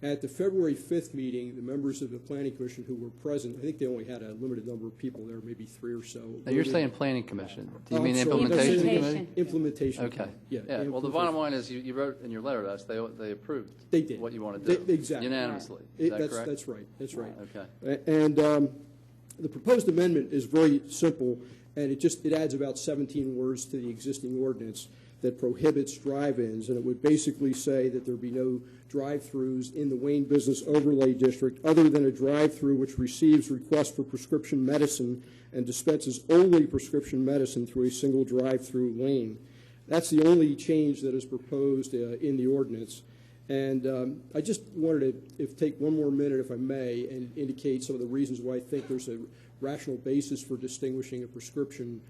At the February 5th meeting, the members of the Planning Commission who were present, I think they only had a limited number of people there, maybe 3 or so. Now, you're saying planning commission. Do you Oh, mean I'm sorry. implementation Implementation. committee? Implementation. Okay. Committee. Yeah. Well, the bottom line is you wrote in your letter to us, they approved They did. what you want to do. Exactly. Unanimously. Is that correct? That's right. That's right. Okay. And the proposed amendment is very simple, and it adds about 17 words to the existing ordinance that prohibits drive-ins, and it would basically say that there be no drive-throughs in the Wayne Business Overlay District other than a drive-through which receives requests for prescription medicine and dispenses only prescription medicine through a single drive-through lane. That's the only change that is proposed in the ordinance. And I just wanted to take one more minute, if I may, and indicate some of the reasons why I think there's a rational basis for distinguishing a prescription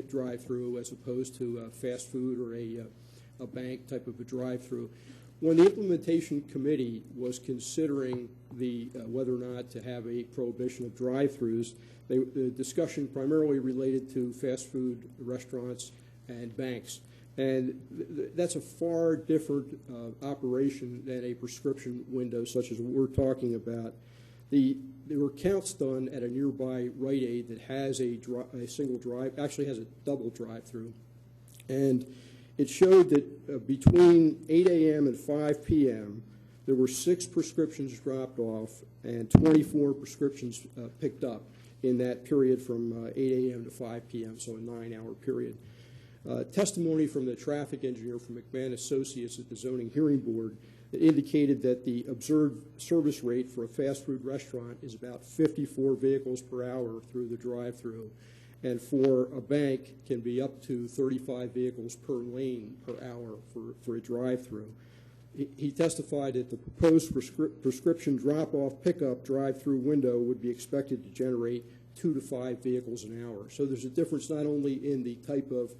drive-through as opposed to fast food or a bank type of a drive-through. When the implementation committee was considering whether or not to have a prohibition of drive-throughs, the discussion primarily related to fast food restaurants and banks. And that's a far different operation than a prescription window such as what we're talking about. There were counts done at a nearby Rite Aid that has a single drive, actually has a double drive-through. And it showed that between 8 a.m. and 5 p.m., there were 6 prescriptions dropped off and 24 prescriptions picked up in that period from 8 a.m. to 5 p.m., so a 9-hour period. Testimony from the traffic engineer from McMahon Associates at the Zoning Hearing Board that indicated that the observed service rate for a fast food restaurant is about 54 vehicles per hour through the drive-through, and for a bank can be up to 35 vehicles per lane per hour for a drive-through. He testified that the proposed prescription drop-off pickup drive-through window would be expected to generate 2 to 5 vehicles an hour. So there's a difference not only in the type of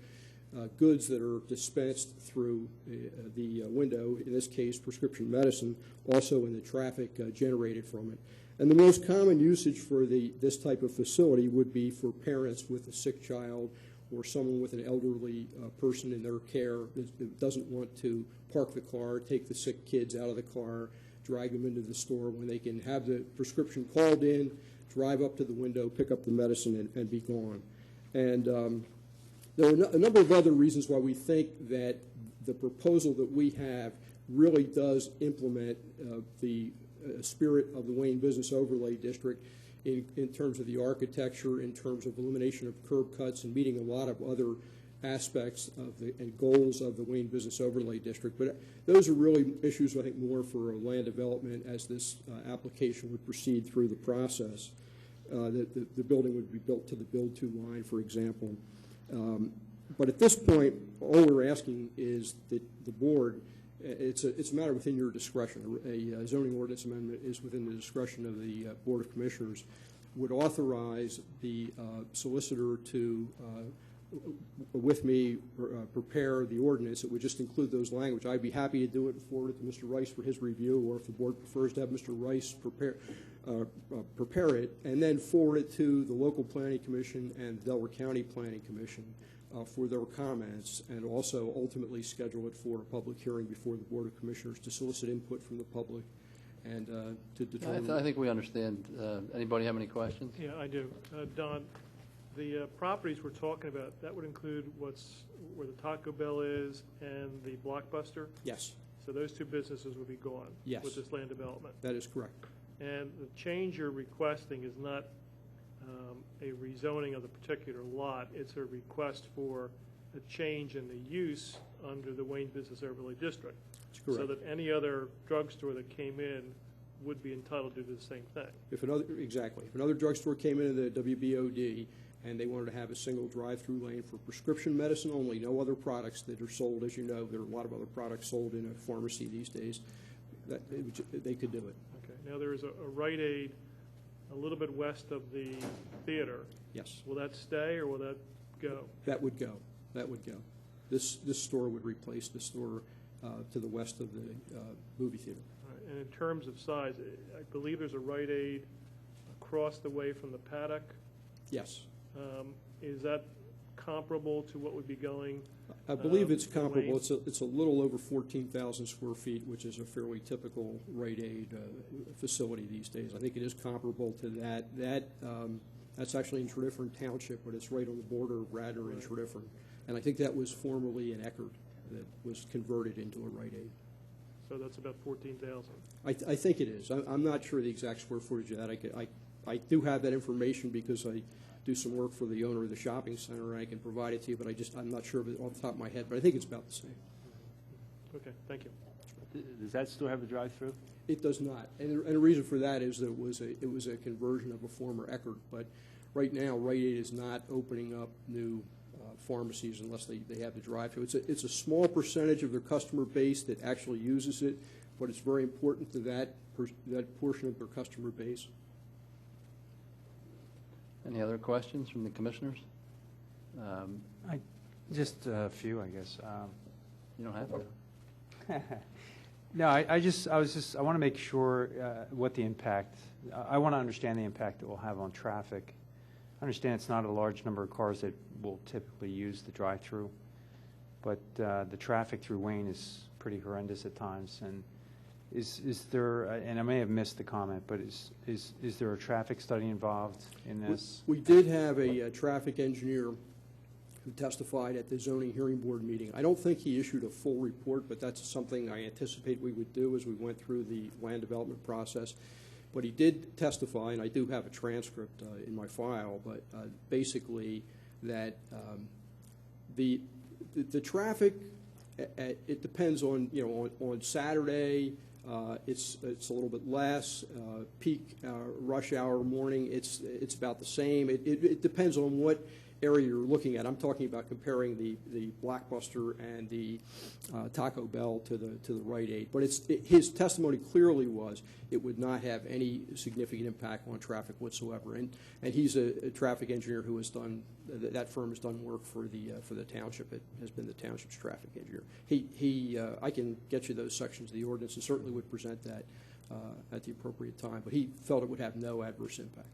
goods that are dispensed through the window, in this case prescription medicine, also in the traffic generated from it. And the most common usage for this type of facility would be for parents with a sick child or someone with an elderly person in their care that doesn't want to park the car, take the sick kids out of the car, drag them into the store when they can have the prescription called in, drive up to the window, pick up the medicine, and be gone. And there are a number of other reasons why we think that the proposal that we have really does implement the spirit of the Wayne Business Overlay District in terms of the architecture, in terms of elimination of curb cuts, and meeting a lot of other aspects of and goals of the Wayne Business Overlay District. But those are really issues, I think, more for land development as this application would proceed through the process. The building would be built to the build-to line, for example. But at this point, all we're asking is that the board it's a matter within your discretion. A zoning ordinance amendment is within the discretion of the Board of Commissioners. Would authorize the solicitor to, with me, prepare the ordinance. It would just include those language. I'd be happy to do it and forward it to Mr. Rice for his review, or if the board prefers to have Mr. Rice prepare it, and then forward it to the local planning commission and the Delaware County Planning Commission for their comments, and also ultimately schedule it for a public hearing before the Board of Commissioners to solicit input from the public and to determine. I think we understand. Anybody have any questions? Yeah, I do. Don, the properties we're talking about, that would include where the Taco Bell is and the Blockbuster? Yes. So those two businesses would be gone? Yes. With this land development? That is correct. And the change you're requesting is not a rezoning of the particular lot. It's a request for a change in the use under the Wayne Business Overlay District. That's correct. So that any other drugstore that came in would be entitled to do the same thing. If another drugstore came into the WBOD and they wanted to have a single drive-through lane for prescription medicine only, no other products that are sold, as you know, there are a lot of other products sold in a pharmacy these days, they could do it. Okay. Now there is a Rite Aid a little bit west of the theater. Yes. Will that stay or will that go? That would go. That would go. This store would replace the store to the west of the movie theater. All right. And in terms of size, I believe there's a Rite Aid across the way from the paddock. Yes. Is that comparable to what would be going? I believe it's to comparable. Wayne? It's a little over 14,000 square feet, which is a fairly typical Rite Aid facility these days. I think it is comparable to that. That's actually in Tredyffrin Township, but it's right on the border of Radnor and Tredyffrin. And I think that was formerly an Eckerd that was converted into a Rite Aid. So that's about 14,000. I think it is. I'm not sure the exact square footage of that. I do have that information because I do some work for the owner of the shopping center, and I can provide it to you, but I'm not sure of it off the top of my head, but I think it's about the same. Okay, thank you. Does that store have a drive-through? It does not, and the reason for that is that it was a conversion of a former Eckerd, but right now Rite Aid is not opening up new pharmacies unless they have the drive-through. It's a small percentage of their customer base that actually uses it, but it's very important to that portion of their customer base. Any other questions from the commissioners? Just a few, I guess. You don't have to. No, I want to make sure what the impact, I want to understand the impact it will have on traffic. I understand it's not a large number of cars that will typically use the drive-through, but the traffic through Wayne is pretty horrendous at times. And is there, and I may have missed the comment, but is there a traffic study involved in this? We did have a traffic engineer who testified at the zoning hearing board meeting. I don't think he issued a full report, but that's something I anticipate we would do as we went through the land development process. But he did testify, and I do have a transcript in my file, but basically that the traffic, it depends on, on Saturday, it's a little bit less. Peak rush hour morning, it's about the same. It depends on what area you're looking at. I'm talking about comparing the Blockbuster and the Taco Bell to the Rite Aid. But his testimony clearly was it would not have any significant impact on traffic whatsoever. And he's a traffic engineer who has done that firm has done work for the township. It has been the township's traffic engineer. I can get you those sections of the ordinance and certainly would present that at the appropriate time. But he felt it would have no adverse impact.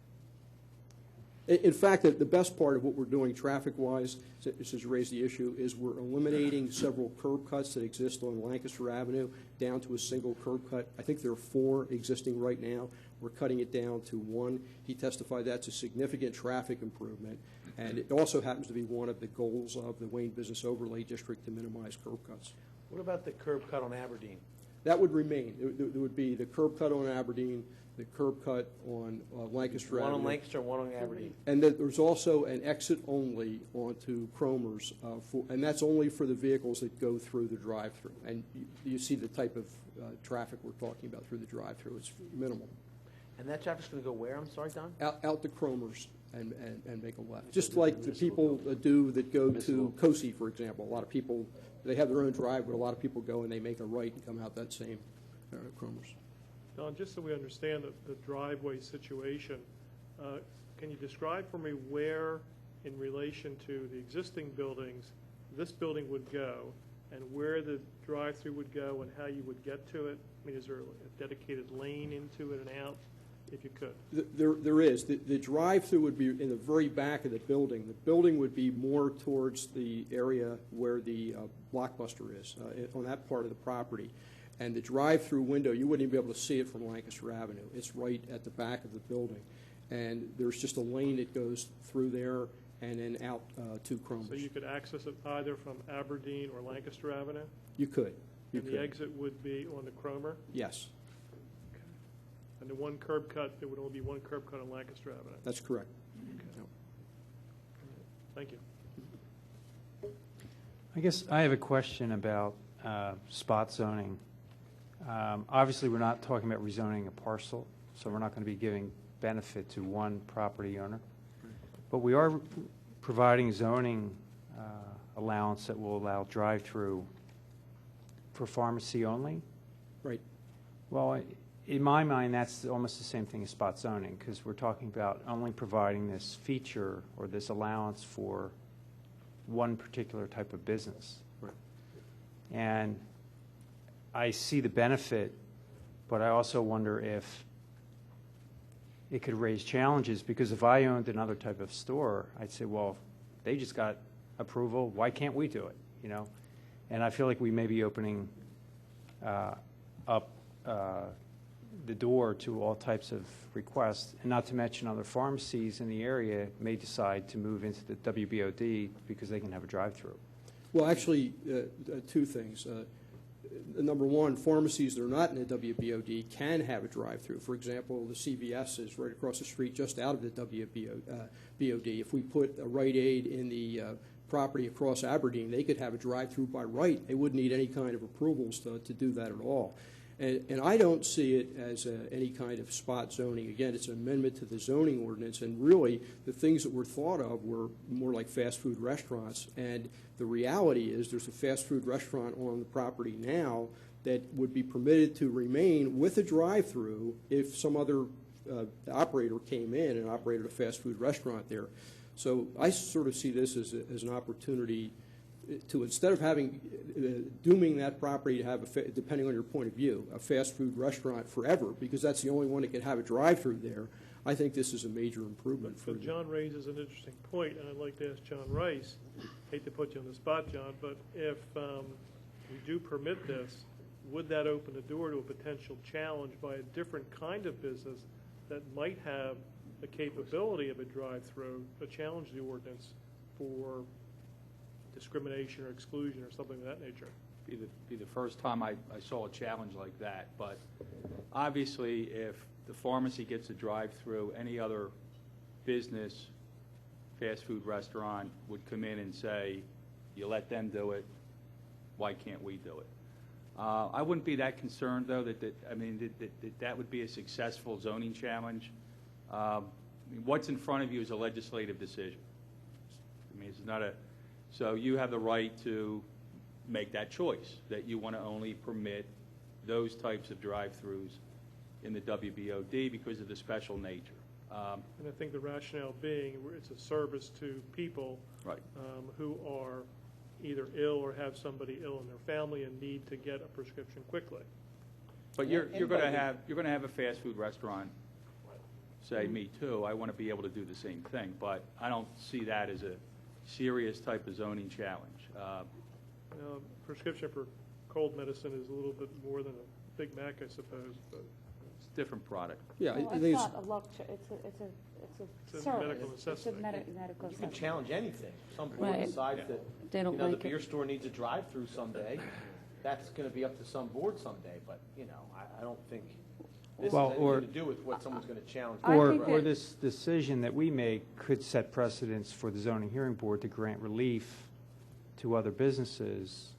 In fact, the best part of what we're doing traffic-wise, since you raised the issue, is we're eliminating several curb cuts that exist on Lancaster Avenue down to a single curb cut. I think there are 4 existing right now. We're cutting it down to 1. He testified that's a significant traffic improvement, and it also happens to be one of the goals of the Wayne Business Overlay District to minimize curb cuts. What about the curb cut on Aberdeen? That would remain. There would be the curb cut on Aberdeen, the curb cut on Lancaster Avenue. One on Lancaster, one on Aberdeen. And there's also an exit only onto Cromer's, and that's only for the vehicles that go through the drive-through. And you see the type of traffic we're talking about through the drive-through. It's minimal. And that traffic's going to go where? I'm sorry, Don? Out to Cromer's and make a left. Just like the people do that go to Cosi, for example. A lot of people they have their own drive, but a lot of people go and they make a right and come out that same Cromer's. Don, just so we understand the driveway situation, can you describe for me where, in relation to the existing buildings, this building would go, and where the drive-through would go, and how you would get to it? I mean, is there a dedicated lane into it and out, if you could? There is. The drive-through would be in the very back of the building. The building would be more towards the area where the Blockbuster is, on that part of the property. And the drive-through window, you wouldn't even be able to see it from Lancaster Avenue. It's right at the back of the building. And there's just a lane that goes through there and then out to Cromer's. So you could access it either from Aberdeen or Lancaster Avenue? You could. And the exit would be on the Cromer? Yes, And the one curb cut, there would only be one curb cut on Lancaster Avenue? that's correct. Okay. Thank you. I guess I have a question about spot zoning. Obviously, we're not talking about rezoning a parcel, so we're not going to be giving benefit to one property owner. But we are providing zoning allowance that will allow drive-through for pharmacy only. Right. Well, in my mind, that's almost the same thing as spot zoning, because we're talking about only providing this feature or this allowance for one particular type of business. Right. And I see the benefit, but I also wonder if it could raise challenges, because if I owned another type of store, I'd say, well, they just got approval, why can't we do it, you know? And I feel like we may be opening up the door to all types of requests, and not to mention other pharmacies in the area may decide to move into the WBOD because they can have a drive-through. Well, actually, two things. Number one, pharmacies that are not in the WBOD can have a drive-through. For example, the CVS is right across the street just out of the WBOD. If we put a Rite Aid in the property across Aberdeen, they could have a drive-through by right. They wouldn't need any kind of approvals to do that at all. And I don't see it as any kind of spot zoning. Again, it's an amendment to the zoning ordinance, and really the things that were thought of were more like fast food restaurants. And the reality is there's a fast food restaurant on the property now that would be permitted to remain with a drive-through if some other operator came in and operated a fast food restaurant there. So I sort of see this as an opportunity to, instead of having dooming that property to have, depending on your point of view, a fast food restaurant forever, because that's the only one that can have a drive-through there, I think this is a major improvement for But John raises an interesting point, and I'd like to ask John Rice, hate to put you on the spot, John, but if we do permit this, would that open the door to a potential challenge by a different kind of business that might have the capability of a drive-through to challenge the ordinance for discrimination or exclusion or something of that nature? Be the first time I saw a challenge like that. But obviously, if the pharmacy gets a drive-through, any other business, fast food restaurant would come in and say, you let them do it, why can't we do it? I wouldn't be that concerned, though, that would be a successful zoning challenge. What's in front of you is a legislative decision. I mean, it's not a... So you have the right to make that choice, that you want to only permit those types of drive-throughs in the WBOD because of the special nature. And I think the rationale being it's a service to people Right. Who are either ill or have somebody ill in their family and need to get a prescription quickly. But you're going to have a fast food restaurant say, me too, I want to be able to do the same thing, but I don't see that as a serious type of zoning challenge. Prescription for cold medicine is a little bit more than a Big Mac, I suppose, but It's a different product. Yeah, Well, I think it's not a luxury, it's a a service. medical It's a necessity. medical You can necessity. challenge anything. Some board Right. decides that, They don't the like beer it. store needs a drive-through someday. That's going to be up to some board someday, but, I don't think this Well, has or- anything to do with what someone's going to challenge. I Or, think or that- this decision that we make could set precedents for the zoning hearing board to grant relief to other businesses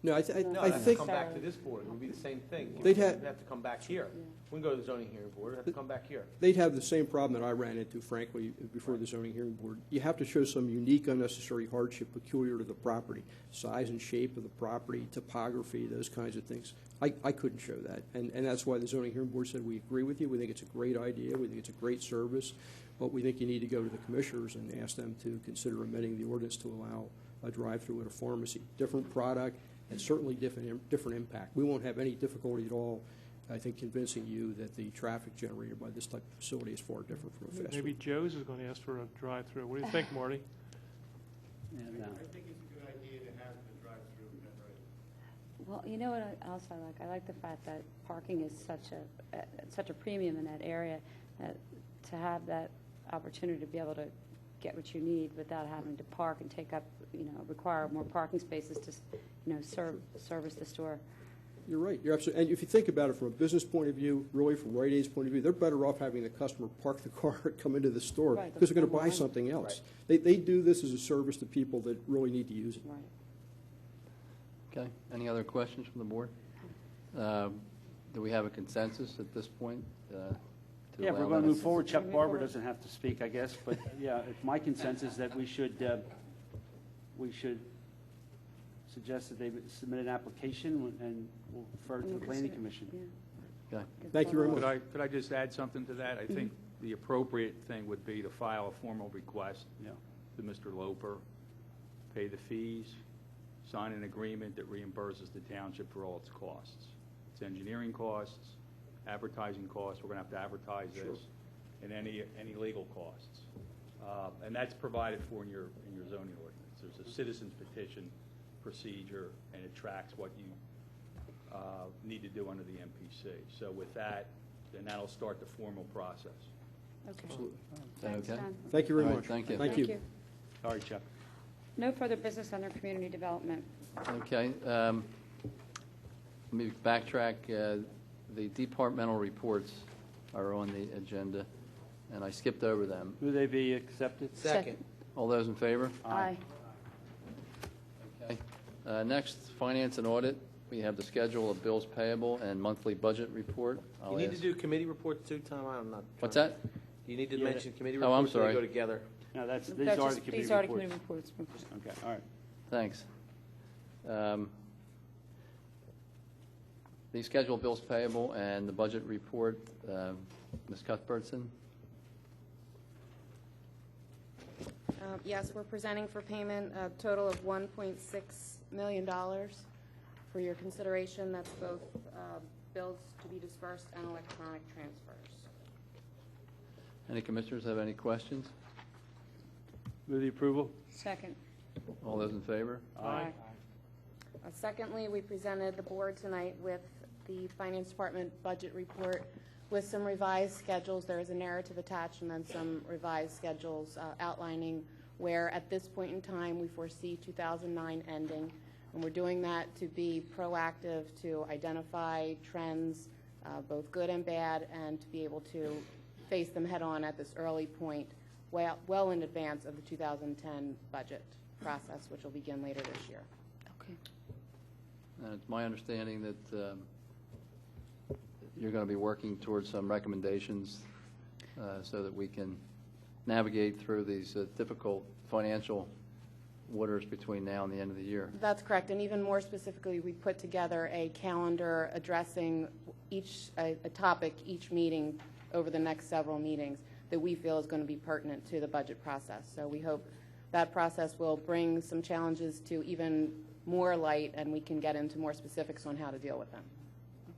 No, I No, think, they'd come back to this board, it would be the same thing. They'd They'd have- have to come back here. We can go to the zoning hearing board, have to come back here. they'd have the same problem that I ran into, frankly, before the zoning hearing board. You have to show some unique unnecessary hardship peculiar to the property, size and shape of the property, topography, those kinds of things. I couldn't show that, and that's why the zoning hearing board said we agree with you, we think it's a great idea, we think it's a great service, but we think you need to go to the commissioners and ask them to consider amending the ordinance to allow a drive-through at a pharmacy. Different product, and certainly different impact. We won't have any difficulty at all, I think, convincing you that the traffic generated by this type of facility is far different from a fast Maybe food. Joe's is going to ask for a drive-through. What do you think, Marty? And, I think it's a good idea to have the drive-through generated. Well, you know what I also like? I like the fact that parking is such a premium in that area, that to have that opportunity to be able to get what you need without having to park and take up, require more parking spaces to, service the store. You're right, you're absolutely, and if you think about it from a business point of view, really from Rite Aid's point of view, they're better off having the customer park the car and come into the store, Right, because they're going to they'll buy spend something else. They do this as a service to people that really need to use it. Right. Okay, any other questions from the board? Do we have a consensus at this point? Yeah, if we're going to move forward, Chuck Barber doesn't have to speak, I guess, but yeah, it's my consensus that we should suggest that they submit an application and we'll refer to the planning commission. Okay. Thank you very much. Could I just add something to that? I think the appropriate thing would be to file a formal request Yeah. to Mr. Loper, pay the fees, sign an agreement that reimburses the township for all its costs. Its engineering costs, advertising costs, we're going to have to advertise this, and any legal costs. And that's provided for in your zoning ordinance. There's a citizen's petition procedure, and it tracks what you need to do under the MPC. So with that, then that'll start the formal process. Okay. Absolutely. Is that okay? John. Thank you very All right, much. thank you. Thank you. Sorry, Chuck. No further business under community development. Okay. Let me backtrack. The departmental reports are on the agenda, and I skipped over them. Will they be accepted? Second. All those in favor? Aye. Okay. Next, finance and audit. We have the schedule of bills payable and monthly budget report. You need to do committee reports too, Tom? I'm not. What's that? You need to Yeah. mention committee Oh, I'm reports, or they sorry. go together? No, these are the committee These are the reports. committee reports. Okay, all right. Thanks. The schedule of bills payable and the budget report, Ms. Cuthbertson. Yes, we're presenting for payment a total of $1.6 million for your consideration. That's both bills to be dispersed and electronic transfers. Any commissioners have any questions? Move the approval? Second. All those in favor? Aye. Secondly, we presented the board tonight with the Finance Department budget report with some revised schedules. There is a narrative attached and then some revised schedules outlining where at this point in time we foresee 2009 ending. And we're doing that to be proactive, to identify trends, both good and bad, and to be able to face them head on at this early point, well in advance of the 2010 budget process, which will begin later this year. Okay. And it's my understanding that you're going to be working towards some recommendations so that we can navigate through these difficult financial waters between now and the end of the year. That's correct, and even more specifically, we put together a calendar addressing a topic each meeting over the next several meetings that we feel is going to be pertinent to the budget process. So we hope that process will bring some challenges to even more light, and we can get into more specifics on how to deal with them.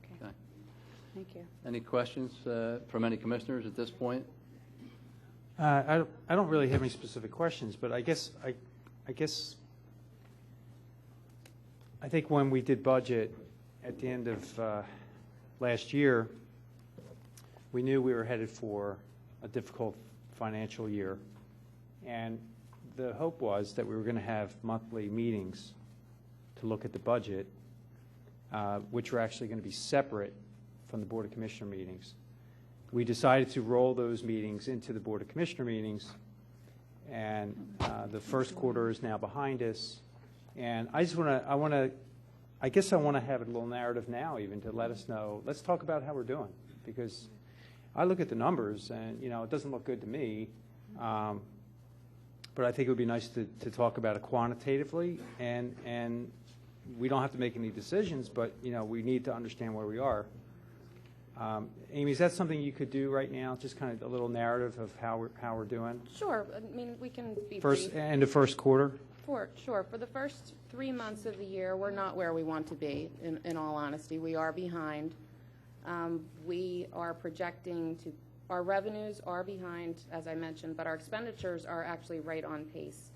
Okay. Okay. Thank you. Any questions from any commissioners at this point? I don't really have any specific questions, but I guess I think when we did budget at the end of last year, we knew we were headed for a difficult financial year, and the hope was that we were going to have monthly meetings to look at the budget, which were actually going to be separate from the Board of Commissioner meetings. We decided to roll those meetings into the Board of Commissioner meetings, and the first quarter is now behind us. And I I guess I want to have a little narrative now even to let us know. Let's talk about how we're doing, because I look at the numbers and, you know, it doesn't look good to me. But I think it would be nice to talk about it quantitatively, and we don't have to make any decisions, but, you know, we need to understand where we are. Amy, is that something you could do right now? Just kind of a little narrative of how we're doing? Sure. I mean, we can be First, brief. and the first quarter? Sure. For the first 3 months of the year, we're not where we want to be, in all honesty. We are behind. We are projecting to, our revenues are behind, as I mentioned, but our expenditures are actually right on pace.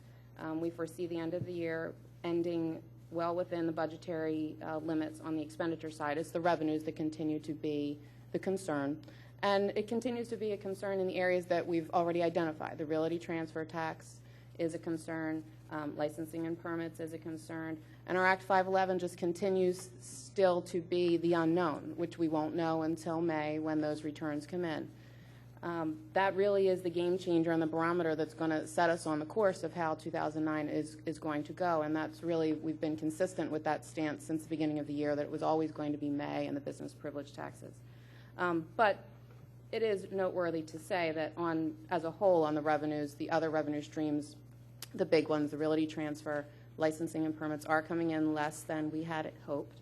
We foresee the end of the year ending well within the budgetary limits on the expenditure side. It's the revenues that continue to be the concern. And it continues to be a concern in the areas that we've already identified. The realty transfer tax is a concern. Licensing and permits is a concern. And our Act 511 just continues still to be the unknown, which we won't know until May when those returns come in. That really is the game changer and the barometer that's going to set us on the course of how 2009 is going to go. And that's really, we've been consistent with that stance since the beginning of the year, that it was always going to be May and the business privilege taxes. But it is noteworthy to say that as a whole on the revenues, the other revenue streams, the big ones, the realty transfer, licensing and permits, are coming in less than we had hoped.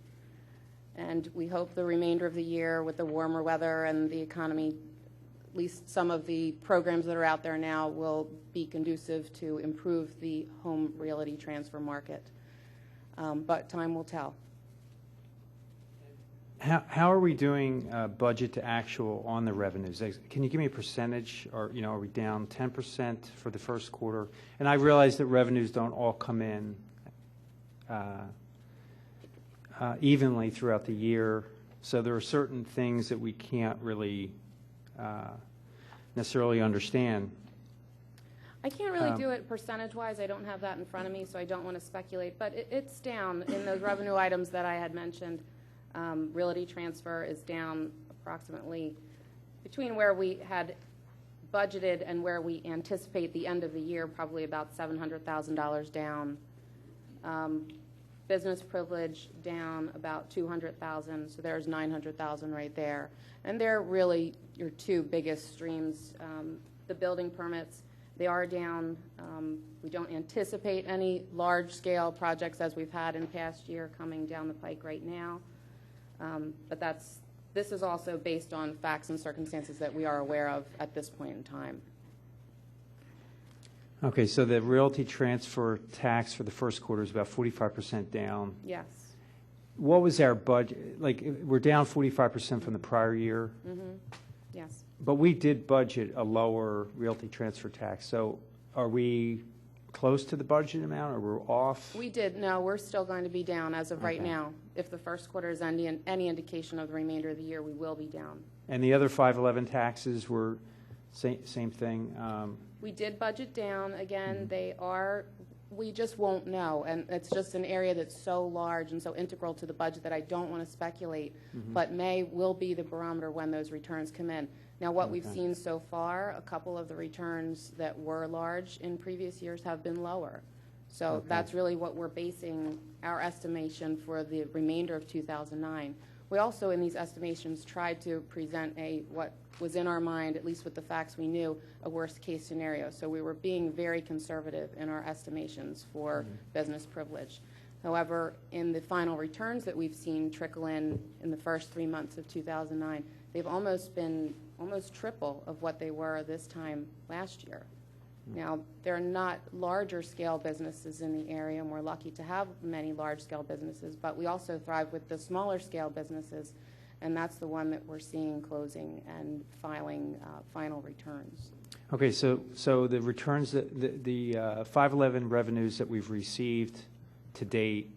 And we hope the remainder of the year, with the warmer weather and the economy, at least some of the programs that are out there now, will be conducive to improve the home realty transfer market. But time will tell. How are we doing budget to actual on the revenues? Can you give me a percentage, or, you know, are we down 10% for the first quarter? And I realize that revenues don't all come in evenly throughout the year, so there are certain things that we can't really necessarily understand. I can't really do it percentage-wise. I don't have that in front of me, so I don't want to speculate. But it's down in those revenue items that I had mentioned. Realty transfer is down approximately between where we had budgeted and where we anticipate the end of the year, probably about $700,000 down. Business privilege down about $200,000, so there's $900,000 right there. And they're really your two biggest streams. The building permits, they are down. We don't anticipate any large-scale projects as we've had in past year coming down the pike right now. But this is also based on facts and circumstances that we are aware of at this point in time. Okay, so the realty transfer tax for the first quarter is about 45% down. Yes. What was our budget? Like, we're down 45% from the prior year. Mm-hmm. Yes. But we did budget a lower realty transfer tax. So are we close to the budget amount, or we're off? We did. No, we're still going to be down as of right Okay. now. If the first quarter is any indication of the remainder of the year, we will be down. And the other 511 taxes were same thing? We did budget down. Again, we just won't know. And it's just an area that's so large and so integral to the budget that I don't want to speculate. But May will be the barometer when those returns come in. Now, what we've seen so far, a couple of the returns that were large in previous years have been lower. So that's really what we're basing our estimation for the remainder of 2009. We also, in these estimations, tried to present what was in our mind, at least with the facts we knew, a worst-case scenario. So we were being very conservative in our estimations for business privilege. However, in the final returns that we've seen trickle in the first 3 months of 2009, they've almost been triple of what they were this time last year. Now, there are not larger scale businesses in the area, and we're lucky to have many large scale businesses, but we also thrive with the smaller scale businesses, and that's the one that we're seeing closing and filing final returns. Okay, so the returns, the 511 revenues that we've received to date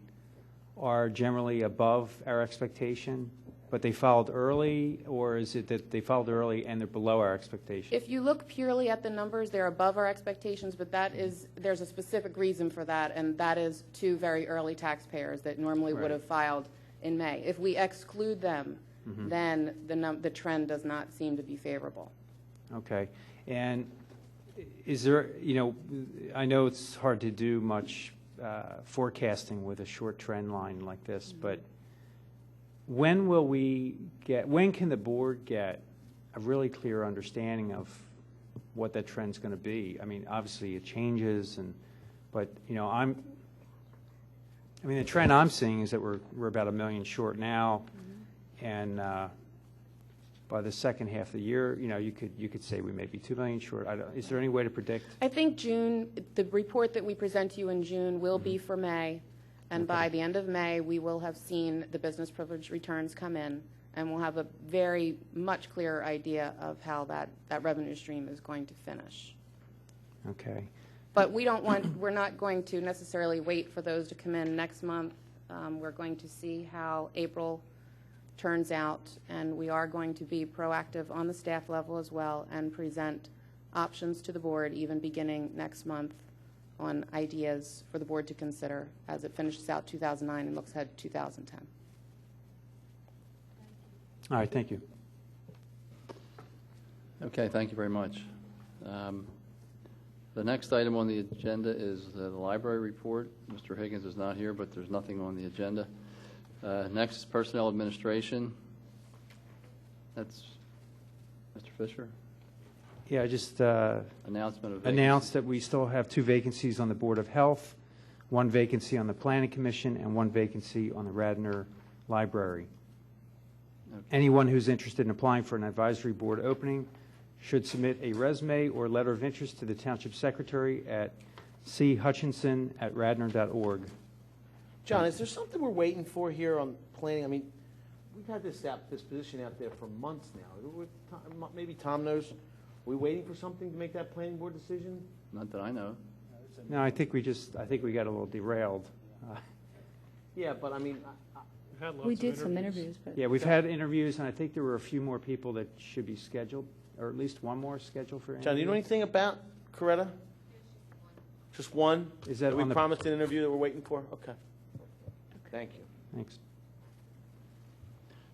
are generally above our expectation, but they filed early, or is it that they filed early and they're below our expectation? If you look purely at the numbers, they're above our expectations, but there's a specific reason for that, and that is two very early taxpayers that normally would have filed in May. If we exclude them, then the trend does not seem to be favorable. Okay. And is there, I know it's hard to do much forecasting with a short trend line like this, but when can the board get a really clear understanding of what that trend's going to be? I mean, obviously it changes, but you know, the trend I'm seeing is that we're about $1 million short now, and by the second half of the year, you know, you could say we may be $2 million short. Is there any way to predict? I think June, the report that we present to you in June will be for May, and by the end of May, we will have seen the business privilege returns come in, and we'll have a very much clearer idea of how that revenue stream is going to finish. Okay. But we're not going to necessarily wait for those to come in next month. We're going to see how April turns out, and we are going to be proactive on the staff level as well and present options to the board even beginning next month on ideas for the board to consider as it finishes out 2009 and looks ahead to 2010. All right, thank you. Okay, thank you very much. The next item on the agenda is the library report. Mr. Higgins is not here, but there's nothing on the agenda. Next is personnel administration. That's Mr. Fisher. Yeah, I just Announcement of announced that we still have 2 vacancies on the Board of Health, 1 vacancy on the Planning Commission, and 1 vacancy on the Radnor Library. Okay. Anyone who's interested in applying for an advisory board opening should submit a resume or letter of interest to the Township Secretary at chutchinson@radnor.org. John, is there something we're waiting for here on planning? I mean, we've had this position out there for months now. Maybe Tom knows. Are we waiting for something to make that planning board decision? Not that I know. No, I think we got a little derailed. Yeah, but I mean, We did some interviews, but Yeah, we've had interviews, and I think there were a few more people that should be scheduled, or at least one more scheduled for interview. John, do you know anything about Coretta? Just one? Is that we on the- promised an interview that we're waiting for? Okay. Thank you. Thanks.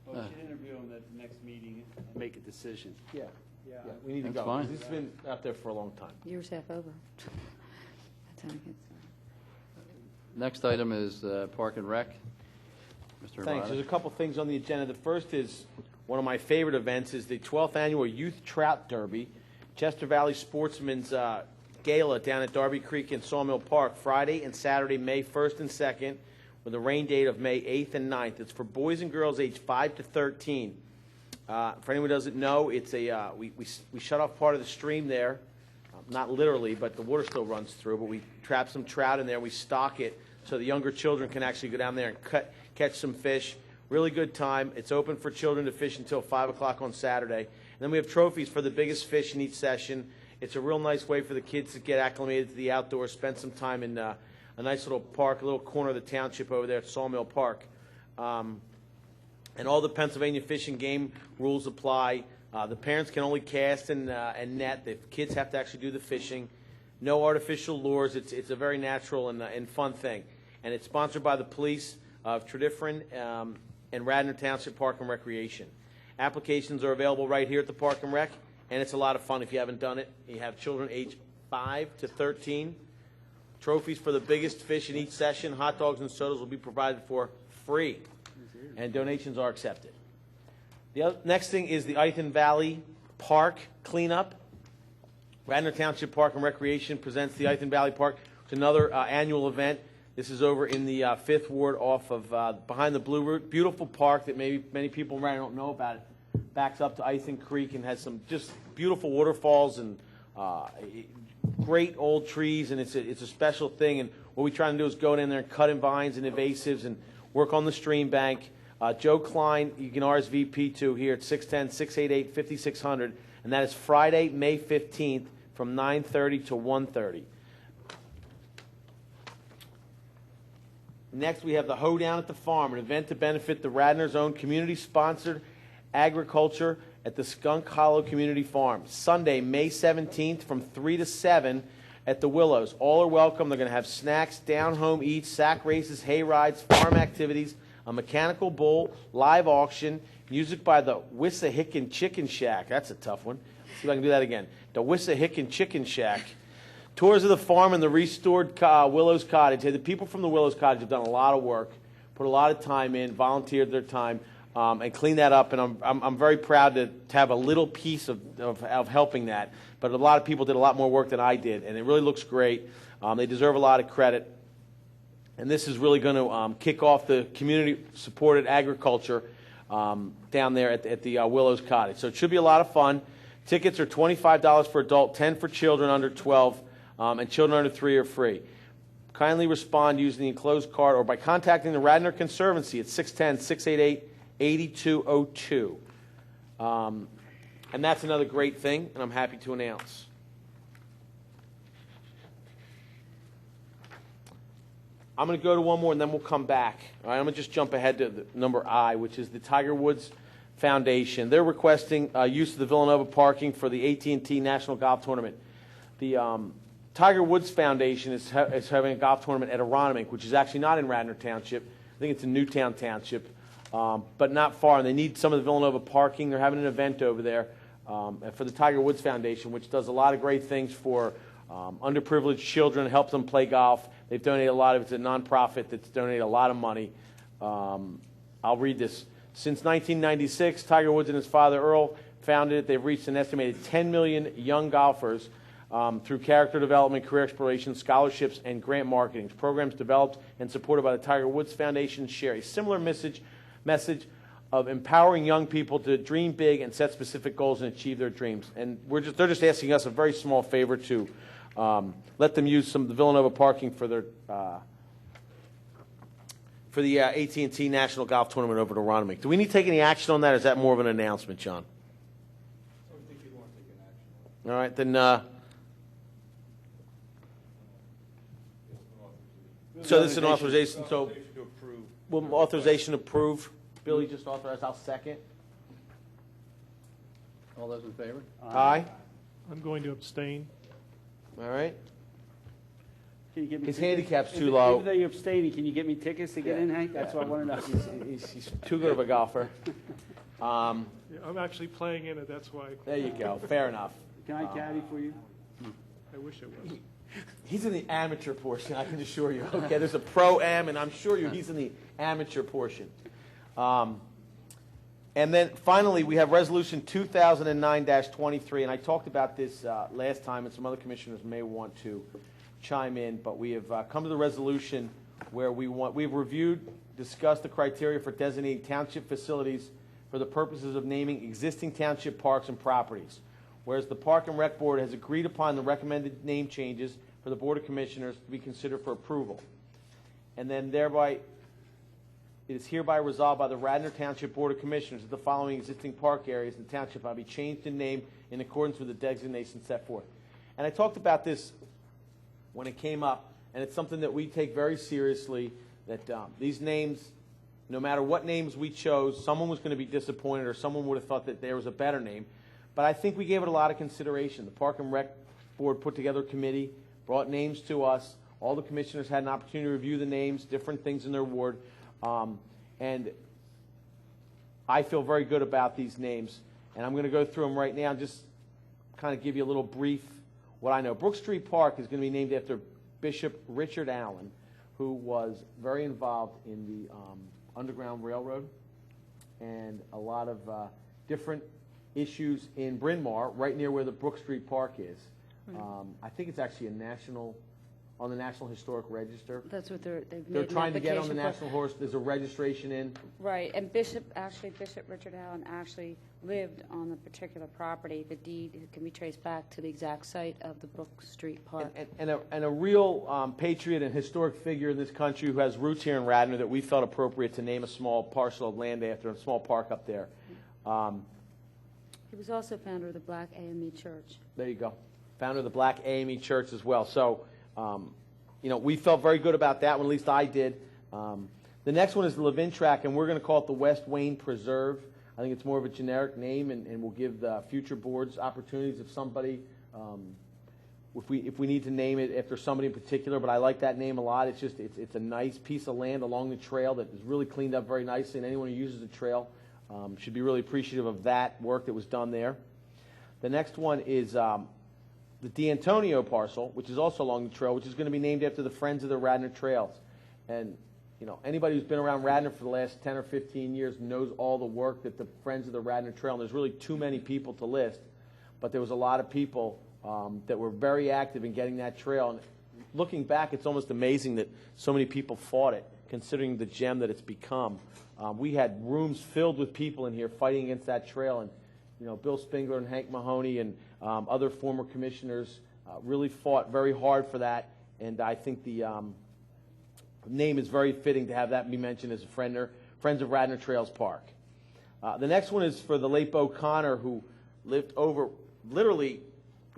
Well, we should interview him at the next meeting and make a decision. Yeah, we need to That's go. fine. This has been out there for a long time. year's half over. That's how it gets. Next item is Park and Rec. Mr. Thanks. Havada. There's a couple things on the agenda. The first is one of my favorite events is the 12th Annual Youth Trout Derby, Chester Valley Sportsman's Gala down at Darby Creek in Sawmill Park, Friday and Saturday, May 1st and 2nd, with a rain date of May 8th and 9th. It's for boys and girls aged 5 to 13. For anyone who doesn't know, it's we shut off part of the stream there, not literally, but the water still runs through, but we trap some trout in there, we stock it so the younger children can actually go down there and catch some fish. Really good time. It's open for children to fish until 5 o'clock on Saturday. And then we have trophies for the biggest fish in each session. It's a real nice way for the kids to get acclimated to the outdoors, spend some time in a nice little park, a little corner of the township over there at Sawmill Park. And all the Pennsylvania Fish and Game rules apply. The parents can only cast and net. The kids have to actually do the fishing. No artificial lures. It's a very natural and fun thing. And it's sponsored by the police of Tredyffrin and Radnor Township Park and Recreation. Applications are available right here at the Park and Rec, and it's a lot of fun if you haven't done it. You have children aged 5 to 13. Trophies for the biggest fish in each session. Hot dogs and sodas will be provided for free, and donations are accepted. The next thing is the Ithan Valley Park cleanup. Radnor Township Park and Recreation presents the Ithan Valley Park. It's another annual event. This is over in the 5th Ward off of behind the Blue Route. Beautiful park that maybe many people around don't know about it. Backs up to Ithan Creek and has some just beautiful waterfalls and great old trees, and it's a special thing. And what we try to do is go in there and cut in vines and invasives and work on the stream bank. Joe Klein, you can RSVP to here at 610-688-5600, and that is Friday, May 15th from 9:30 to 1:30. Next, we have the Hoedown at the Farm, an event to benefit the Radnor's own community-sponsored agriculture at the Skunk Hollow Community Farm. Sunday, May 17th from 3 to 7 at the Willows. All are welcome. They're going to have snacks, down-home eats, sack races, hay rides, farm activities, a mechanical bull, live auction, music by the Wissahickon Chicken Shack. That's a tough one. Let's see if I can do that again. The Wissahickon Chicken Shack. Tours of the farm and the restored Willows Cottage. The people from the Willows Cottage have done a lot of work, put a lot of time in, volunteered their time, and cleaned that up. And I'm very proud to have a little piece of helping that. But a lot of people did a lot more work than I did, and it really looks great. They deserve a lot of credit. And this is really going to kick off the community-supported agriculture down there at the Willows Cottage. So it should be a lot of fun. Tickets are $25 for adult, $10 for children under 12, and children under 3 are free. Kindly respond using the enclosed card or by contacting the Radnor Conservancy at 610-688-8202. And that's another great thing, and I'm happy to announce. I'm going to go to one more, and then we'll come back. All right, I'm going to just jump ahead to the number I, which is the Tiger Woods Foundation. They're requesting use of the Villanova parking for the AT&T National Golf Tournament. The Tiger Woods Foundation is having a golf tournament at Aronimink, which is actually not in Radnor Township. I think it's in Newtown Township, but not far. And they need some of the Villanova parking. They're having an event over there for the Tiger Woods Foundation, which does a lot of great things for underprivileged children, helps them play golf. They've donated a lot of it. It's a nonprofit that's donated a lot of money. I'll read this. Since 1996, Tiger Woods and his father Earl founded it. They've reached an estimated 10 million young golfers through character development, career exploration, scholarships, and grant marketing. Programs developed and supported by the Tiger Woods Foundation share a similar message of empowering young people to dream big and set specific goals and achieve their dreams. And they're just asking us a very small favor to let them use some of the Villanova parking for their the AT&T National Golf Tournament over at Aronimink. Do we need to take any action on that, or is that more of an announcement, John? I don't think you'd want to take an action on it. All right, then. So this is an authorization. So, Authorization to approve. will authorization to approve? Billy just authorized. I'll second. All those in favor? Aye. I'm going to abstain. All right. Can you get me His tickets? handicap's too low. Even though you're abstaining, can you get me tickets to get in, Hank? That's what I want to know. He's too good of a golfer. Yeah, I'm actually playing in it, that's why. There you go. Fair enough. Can I caddy for you? I wish it was. He's in the amateur portion, I can assure you. Okay, there's a pro-am, and I'm sure he's in the amateur portion. And then finally, we have Resolution 2009-23, and I talked about this last time, and some other commissioners may want to chime in, but we have come to the resolution where we've reviewed, discussed the criteria for designating township facilities for the purposes of naming existing township parks and properties. Whereas the Park and Rec Board has agreed upon the recommended name changes for the Board of Commissioners to be considered for approval. And then thereby, it is hereby resolved by the Radnor Township Board of Commissioners that the following existing park areas in the township will be changed in name in accordance with the designation set forth. And I talked about this when it came up, and it's something that we take very seriously, that these names, no matter what names we chose, someone was going to be disappointed or someone would have thought that there was a better name. But I think we gave it a lot of consideration. The Park and Rec Board put together a committee, brought names to us. All the commissioners had an opportunity to review the names, different things in their ward. And I feel very good about these names. And I'm going to go through them right now and just kind of give you a little brief what I know. Brook Street Park is going to be named after Bishop Richard Allen, who was very involved in the Underground Railroad and a lot of different issues in Bryn Mawr, right near where the Brook Street Park is. I think it's actually on the National Historic Register. That's what they're trying to get on the National Horse. There's a registration in. Right, and Bishop Richard Allen actually lived on the particular property. The deed can be traced back to the exact site of the Brook Street Park. And a real patriot and historic figure in this country who has roots here in Radnor that we felt appropriate to name a small parcel of land after, a small park up there. He was also founder of the Black AME Church. There you go. Founder of the Black AME Church as well. So, we felt very good about that one, at least I did. The next one is the Levin Track, and we're going to call it the West Wayne Preserve. I think it's more of a generic name, and we'll give the future boards opportunities if somebody, if we need to name it after somebody in particular, but I like that name a lot. It's a nice piece of land along the trail that is really cleaned up very nicely, and anyone who uses the trail should be really appreciative of that work that was done there. The next one is the D'Antonio parcel, which is also along the trail, which is going to be named after the Friends of the Radnor Trails. And, you know, anybody who's been around Radnor for the last 10 or 15 years knows all the work that the Friends of the Radnor Trail, and there's really too many people to list, but there was a lot of people that were very active in getting that trail. And looking back, it's almost amazing that so many people fought it, considering the gem that it's become. We had rooms filled with people in here fighting against that trail, and you know, Bill Spingler and Hank Mahoney and other former commissioners really fought very hard for that, and I think the name is very fitting to have that be mentioned as a Friends of Radnor Trails Park. The next one is for the late Bo Connor, who lived over literally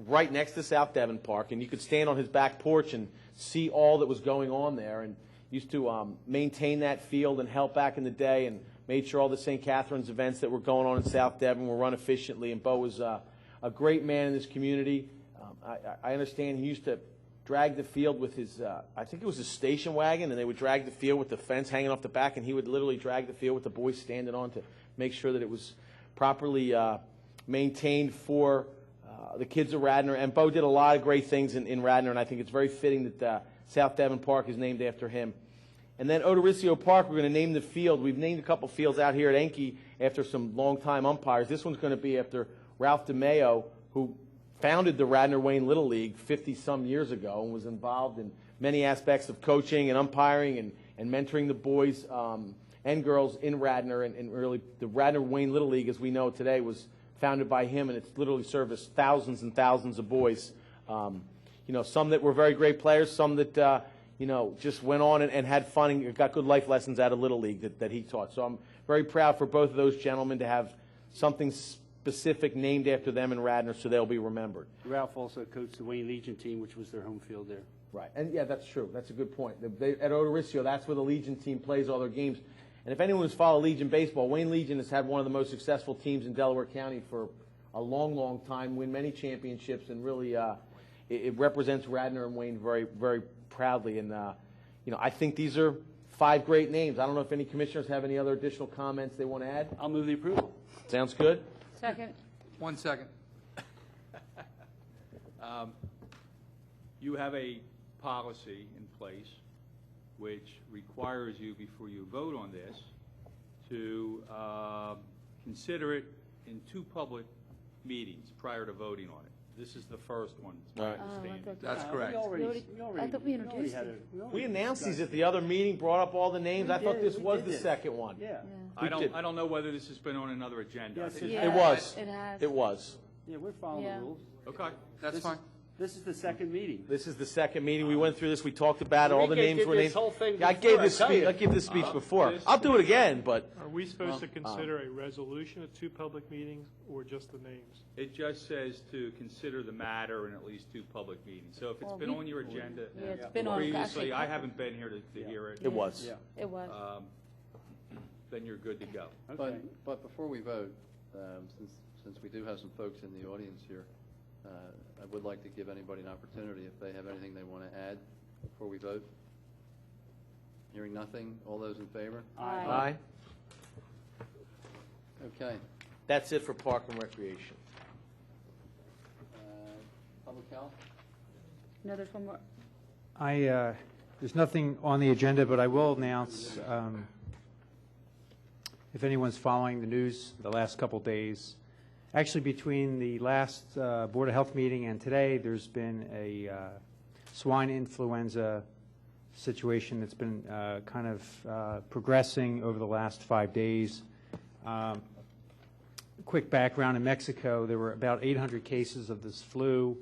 right next to South Devon Park, and you could stand on his back porch and see all that was going on there, and used to maintain that field and help back in the day, and made sure all the St. Catherine's events that were going on in South Devon were run efficiently. And Bo was a great man in this community. I understand he used to drag the field with his, I think it was his station wagon, and they would drag the field with the fence hanging off the back, and he would literally drag the field with the boys standing on to make sure that it was properly maintained for the kids of Radnor. And Bo did a lot of great things in Radnor, and I think it's very fitting that South Devon Park is named after him. And then Odoriccio Park, we're going to name the field. We've named a couple fields out here at Enki after some longtime umpires. This one's going to be after Ralph DeMeo, who founded the Radnor Wayne Little League 50-some years ago and was involved in many aspects of coaching and umpiring and mentoring the boys and girls in Radnor. And really, the Radnor Wayne Little League, as we know today, was founded by him, and it's literally serviced thousands and thousands of boys. You know, some that were very great players, some that you know, just went on and had fun and got good life lessons out of Little League that he taught. So I'm very proud for both of those gentlemen to have something specific named after them in Radnor, so they'll be remembered. Ralph also coached the Wayne Legion team, which was their home field there. Right, and yeah, that's true. That's a good point. At Odoriccio, that's where the Legion team plays all their games. And if anyone has followed Legion baseball, Wayne Legion has had one of the most successful teams in Delaware County for a long, long time, win many championships, and really it represents Radnor and Wayne very, very proudly. And you know, I think these are 5 great names. I don't know if any commissioners have any other additional comments they want to add. I'll move the approval. Sounds good. Second. 1 second. You have a policy in place which requires you, before you vote on this, to consider it in 2 public meetings prior to voting on it. This is the first one. It's my understanding. That's correct. I thought we introduced it. We announced these at the other meeting, brought up all the names. I thought this was the second one. Yeah. I don't know whether this has been on another agenda. Yes, It was. It has. It was. Yeah, we're following the rules. Okay, that's fine. This is the second meeting. This is the second meeting. We went through this. We talked about it. All the names were named. I gave this speech. I gave this speech before. I'll do it again, but Are we supposed to consider a resolution at 2 public meetings or just the names? It just says to consider the matter in at least 2 public meetings. So if it's Well, been we- on your agenda Yeah, it's been on, previously, actually. I haven't been here to hear it, it was. It was. then you're good to go. Okay. But before we vote, since we do have some folks in the audience here, I would like to give anybody an opportunity if they have anything they want to add before we vote. Hearing nothing, all those in favor? Aye. Okay. That's it for Park and Recreation. Public health? No, there's one more. There's nothing on the agenda, but I will announce, if anyone's following the news the last couple days, actually between the last Board of Health meeting and today, there's been a swine influenza situation that's been kind of progressing over the last 5 days. Quick background, in Mexico, there were about 800 cases of this flu,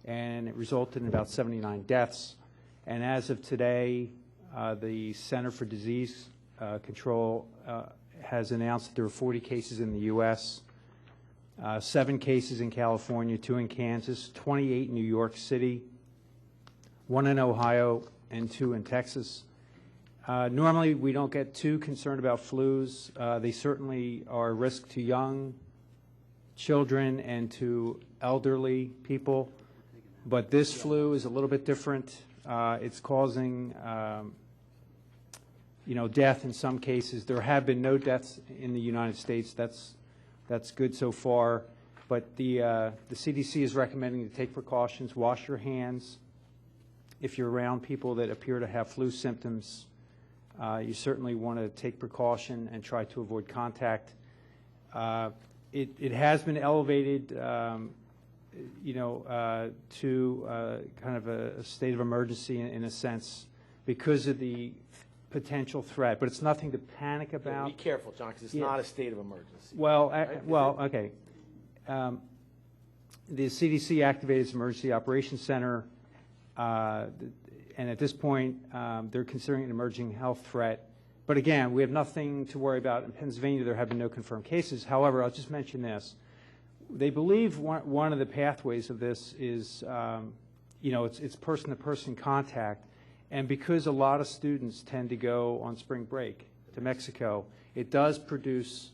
and it resulted in about 79 deaths. And as of today, the Center for Disease Control has announced that there were 40 cases in the U.S., 7 cases in California, 2 in Kansas, 28 in New York City, 1 in Ohio, and 2 in Texas. Normally, we don't get too concerned about flus. They certainly are a risk to young children and to elderly people. But this flu is a little bit different. It's causing death in some cases. There have been no deaths in the United States. That's good so far. But the CDC is recommending to take precautions, wash your hands. If you're around people that appear to have flu symptoms, you certainly want to take precaution and try to avoid contact. It has been elevated, to kind of a state of emergency in a sense because of the potential threat, but it's nothing to panic about. Be careful, John, because it's not a state of emergency. Well, right? Okay. The CDC activated its Emergency Operations Center, and at this point, they're considering an emerging health threat. But again, we have nothing to worry about. In Pennsylvania, there have been no confirmed cases. However, I'll just mention this. They believe one of the pathways of this is, it's person-to-person contact. And because a lot of students tend to go on spring break to Mexico, it does produce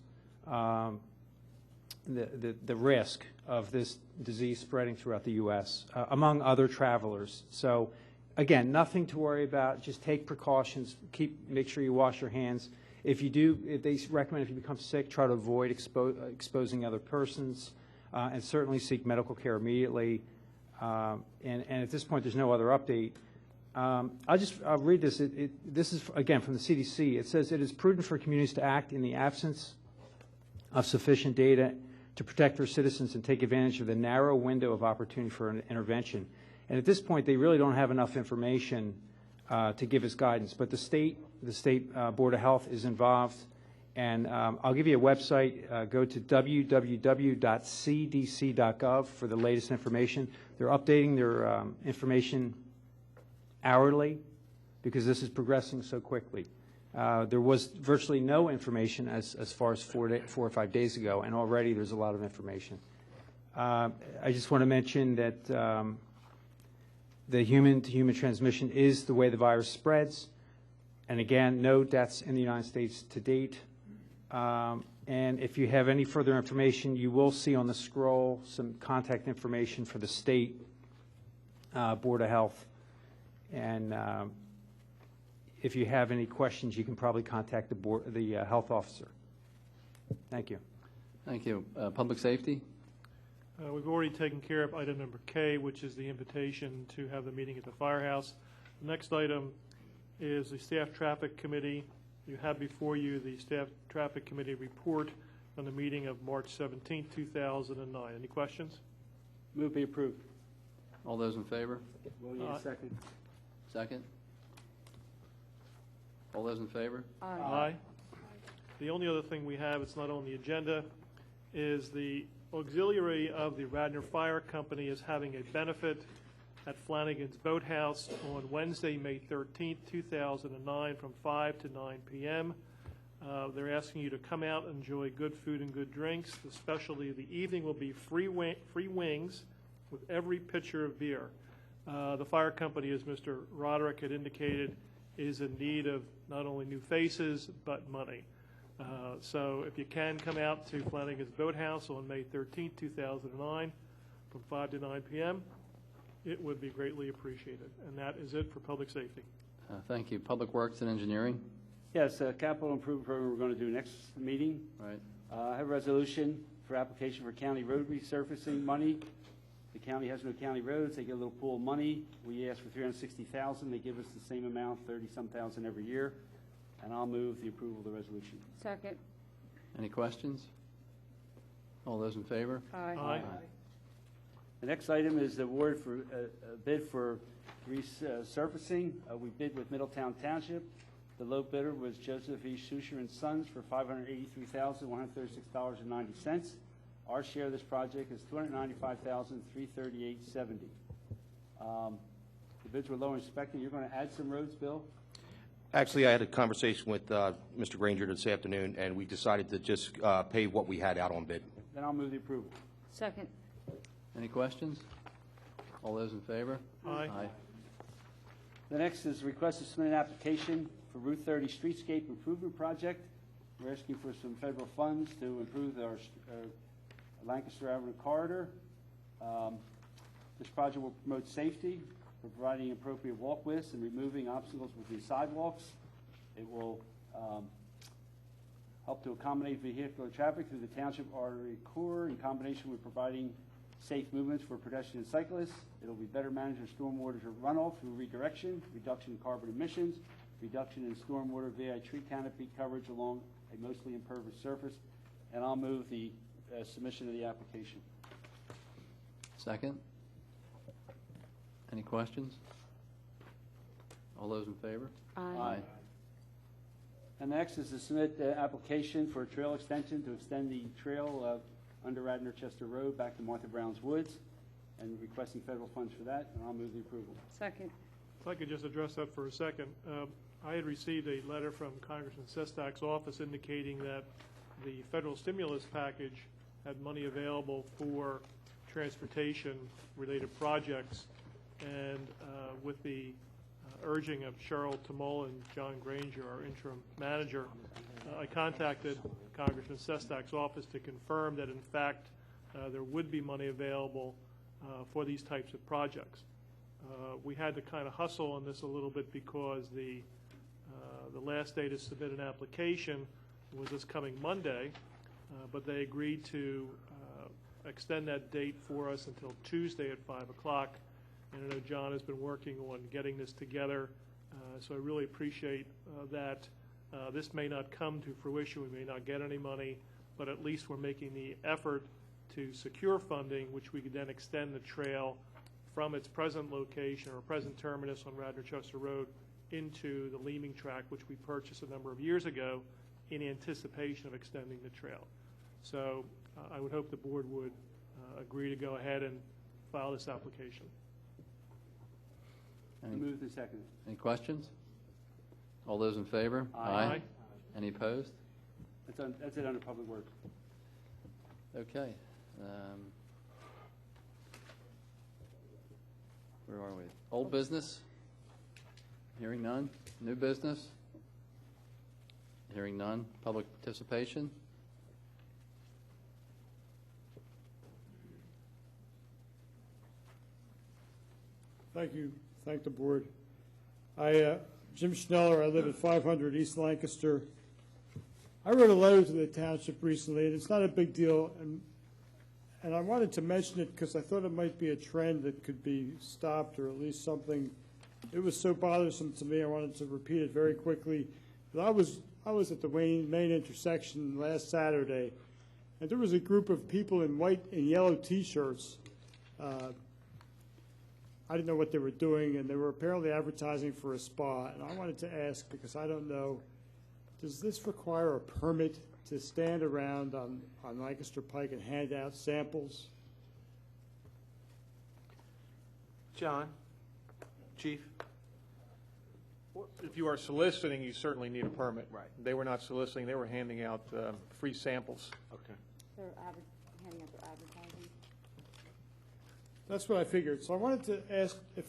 the risk of this disease spreading throughout the U.S. Among other travelers. So, again, nothing to worry about. Just take precautions. Make sure you wash your hands. If they recommend if you become sick, try to avoid exposing other persons, and certainly seek medical care immediately. And at this point, there's no other update. I'll read this. This is, again, from the CDC. It says, it is prudent for communities to act in the absence of sufficient data to protect their citizens and take advantage of the narrow window of opportunity for an intervention. And at this point, they really don't have enough information to give us guidance. But the state Board of Health is involved. And I'll give you a website. Go to www.cdc.gov for the latest information. They're updating their information hourly because this is progressing so quickly. There was virtually no information as far as 4 or 5 days ago, and already there's a lot of information. I just want to mention that the human-to-human transmission is the way the virus spreads. And again, no deaths in the United States to date. And if you have any further information, you will see on the scroll some contact information for the state Board of Health. And if you have any questions, you can probably contact the health officer. Thank you. Thank you. Public safety? We've already taken care of item number K, which is the invitation to have the meeting at the firehouse. The next item is the Staff Traffic Committee. You have before you the Staff Traffic Committee report on the meeting of March 17, 2009. Any questions? Move be approved. All those in favor? Second. Second? All those in favor? Aye. The only other thing we have, it's not on the agenda, is the auxiliary of the Radnor Fire Company is having a benefit at Flanagan's Boathouse on Wednesday, May 13th, 2009, from 5 to 9 p.m. They're asking you to come out and enjoy good food and good drinks. The specialty of the evening will be free wings with every pitcher of beer. The fire company, as Mr. Roderick had indicated, is in need of not only new faces, but money. So if you can come out to Flanagan's Boathouse on May 13th, 2009, from 5 to 9 p.m., it would be greatly appreciated. And that is it for public safety. Thank you. Public Works and Engineering? Yes, capital improvement program we're going to do next meeting. Right. I have a resolution for application for county road resurfacing money. The county has no county roads. They get a little pool of money. We ask for $360,000. They give us the same amount, 30-some thousand every year. And I'll move the approval of the resolution. Second. Any questions? All those in favor? Aye. The next item is the award for a bid for resurfacing. We bid with Middletown Township. The low bidder was Joseph E. Susher and Sons for $583,136.90. Our share of this project is $295,338.70. The bids were low and expected. You're going to add some roads, Bill? Actually, I had a conversation with Mr. Granger this afternoon, and we decided to just pay what we had out on bid. Then I'll move the approval. Second. Any questions? All those in favor? Aye. The next is request to submit an application for Route 30 Streetscape Improvement Project. We're asking for some federal funds to improve our Lancaster Avenue corridor. This project will promote safety, providing appropriate walk widths and removing obstacles between sidewalks. It will help to accommodate vehicular traffic through the Township Artery Core in combination with providing safe movements for pedestrians and cyclists. It'll be better manage the stormwater runoff through redirection, reduction in carbon emissions, reduction in stormwater via tree canopy coverage along a mostly impervious surface. And I'll move the submission of the application. Second? Any questions? All those in favor? Aye. And next is to submit the application for a trail extension to extend the trail under Radnor Chester Road back to Martha Brown's Woods, and requesting federal funds for that, and I'll move the approval. Second. If I could just address that for a second. I had received a letter from Congressman Sestak's office indicating that the federal stimulus package had money available for transportation-related projects, and with the urging of Cheryl Tamol and John Granger, our interim manager, I contacted Congressman Sestak's office to confirm that, in fact, there would be money available for these types of projects. We had to kind of hustle on this a little bit because the last day to submit an application was this coming Monday, but they agreed to extend that date for us until Tuesday at 5 o'clock. And I know John has been working on getting this together, so I really appreciate that. This may not come to fruition, we may not get any money, but at least we're making the effort to secure funding, which we could then extend the trail from its present location or present terminus on Radnor Chester Road into the Leeming track, which we purchased a number of years ago in anticipation of extending the trail. So I would hope the board would agree to go ahead and file this application. Move the second. Any questions? All those in favor? Aye. Any opposed? That's it under Public Works. Okay. Where are we? Old business? Hearing none. New business? Hearing none. Public participation? Thank you. Thank the board. Jim Schneller, I live at 500 East Lancaster. I wrote a letter to the township recently, and it's not a big deal, and I wanted to mention it because I thought it might be a trend that could be stopped, or at least something. It was so bothersome to me, I wanted to repeat it very quickly. I was at the main intersection last Saturday, and there was a group of people in white and yellow T-shirts. I didn't know what they were doing, and they were apparently advertising for a spa. And I wanted to ask, because I don't know, does this require a permit to stand around on Lancaster Pike and hand out samples? John, Chief? If you are soliciting, you certainly need a permit. Right. They were not soliciting, they were handing out free samples. Okay. They're handing out their advertising. That's what I figured. So I wanted to ask if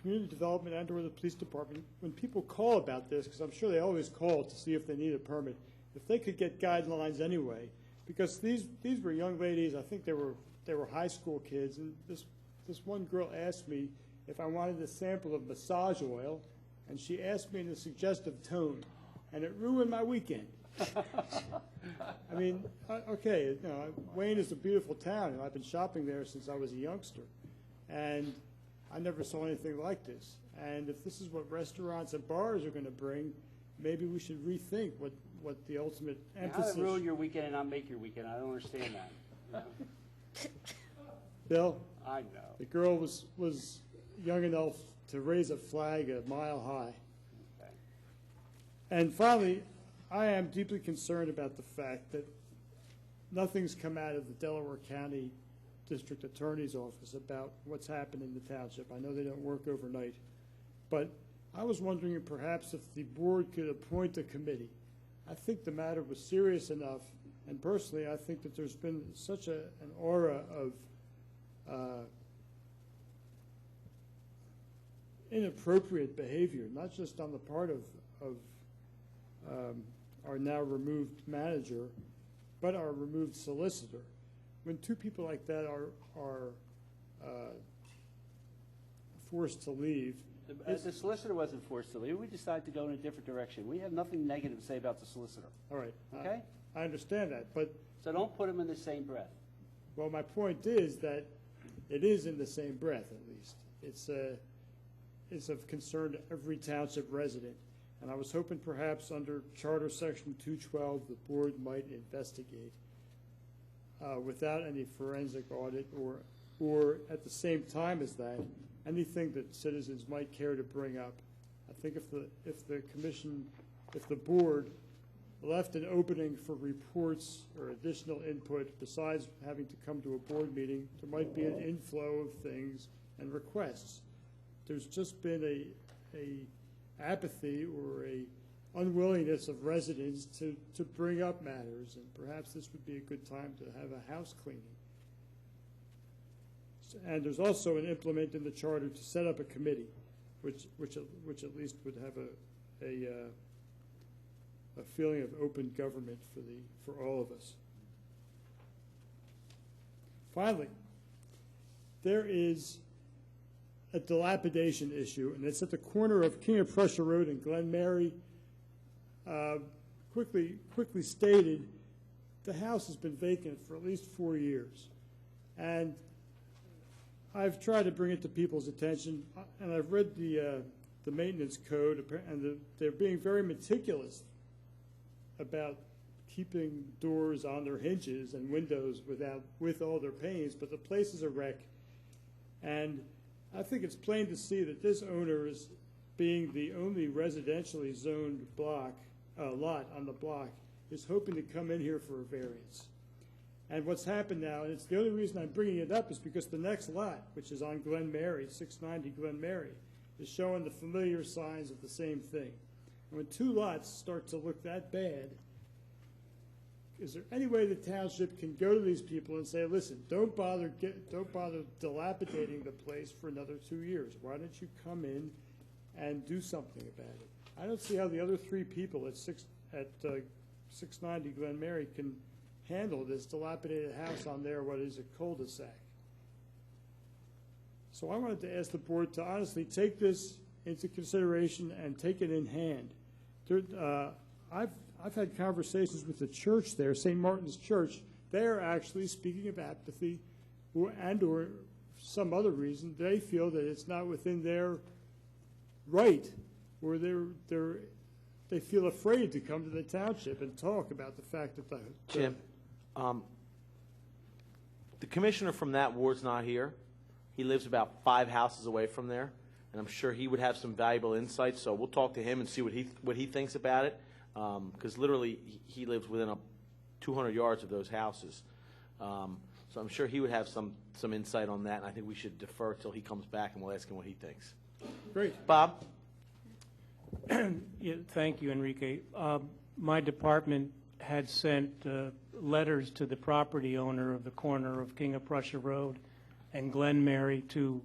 community development and or the police department, when people call about this, because I'm sure they always call to see if they need a permit, if they could get guidelines anyway, because these were young ladies, I think they were high school kids, and this one girl asked me if I wanted a sample of massage oil, and she asked me in a suggestive tone, and it ruined my weekend. I mean, okay, you know, Wayne is a beautiful town, and I've been shopping there since I was a youngster, and I never saw anything like this. And if this is what restaurants and bars are going to bring, maybe we should rethink what the ultimate emphasis. How to ruin your weekend and not make your weekend? I don't understand that. You know? Bill, I know. the girl was young enough to raise a flag a mile high. Okay. And finally, I am deeply concerned about the fact that nothing's come out of the Delaware County District Attorney's Office about what's happened in the township. I know they don't work overnight, but I was wondering if perhaps if the board could appoint a committee. I think the matter was serious enough, and personally, I think that there's been such an aura of inappropriate behavior, not just on the part of our now removed manager, but our removed solicitor. When two people like that are forced to leave. The solicitor wasn't forced to leave. We decided to go in a different direction. We have nothing negative to say about the solicitor. All right. Okay? I understand that, but, So don't put them in the same breath. well, my point is that it is in the same breath, at least. It's of concern to every township resident. And I was hoping perhaps under Charter Section 212, the board might investigate without any forensic audit or at the same time as that, anything that citizens might care to bring up. I think if the commission, if the board left an opening for reports or additional input besides having to come to a board meeting, there might be an inflow of things and requests. There's just been a apathy or a unwillingness of residents to bring up matters, and perhaps this would be a good time to have a house cleaning. And there's also an implement in the charter to set up a committee, which at least would have a feeling of open government for all of us. Finally, there is a dilapidation issue, and it's at the corner of King of Prussia Road and Glen Mary. Quickly stated, the house has been vacant for at least 4 years, and I've tried to bring it to people's attention, and I've read the maintenance code, and they're being very meticulous about keeping doors on their hinges and windows with all their panes, but the place is a wreck. And I think it's plain to see that this owner is, being the only residentially zoned lot on the block, is hoping to come in here for a variance. And what's happened now, and it's the only reason I'm bringing it up, is because the next lot, which is on Glen Mary, 690 Glen Mary, is showing the familiar signs of the same thing. And when two lots start to look that bad, is there any way the township can go to these people and say, listen, don't bother dilapidating the place for another 2 years. Why don't you come in and do something about it? I don't see how the other three people at 690 Glen Mary can handle this dilapidated house on there, what is a cul-de-sac. So I wanted to ask the board to honestly take this into consideration and take it in hand. I've had conversations with the church there, St. Martin's Church. They're actually speaking of apathy or some other reason. They feel that it's not within their right, or they feel afraid to come to the township and talk about the fact that Jim, the commissioner from that ward's not here. He lives about 5 houses away from there, and I'm sure he would have some valuable insights. So we'll talk to him and see what he thinks about it, because literally he lives within 200 yards of those houses. So I'm sure he would have some insight on that, and I think we should defer till he comes back, and we'll ask him what he thinks. Great. Bob? Yeah, thank you, Enrique. My department had sent letters to the property owner of the corner of King of Prussia Road and Glen Mary to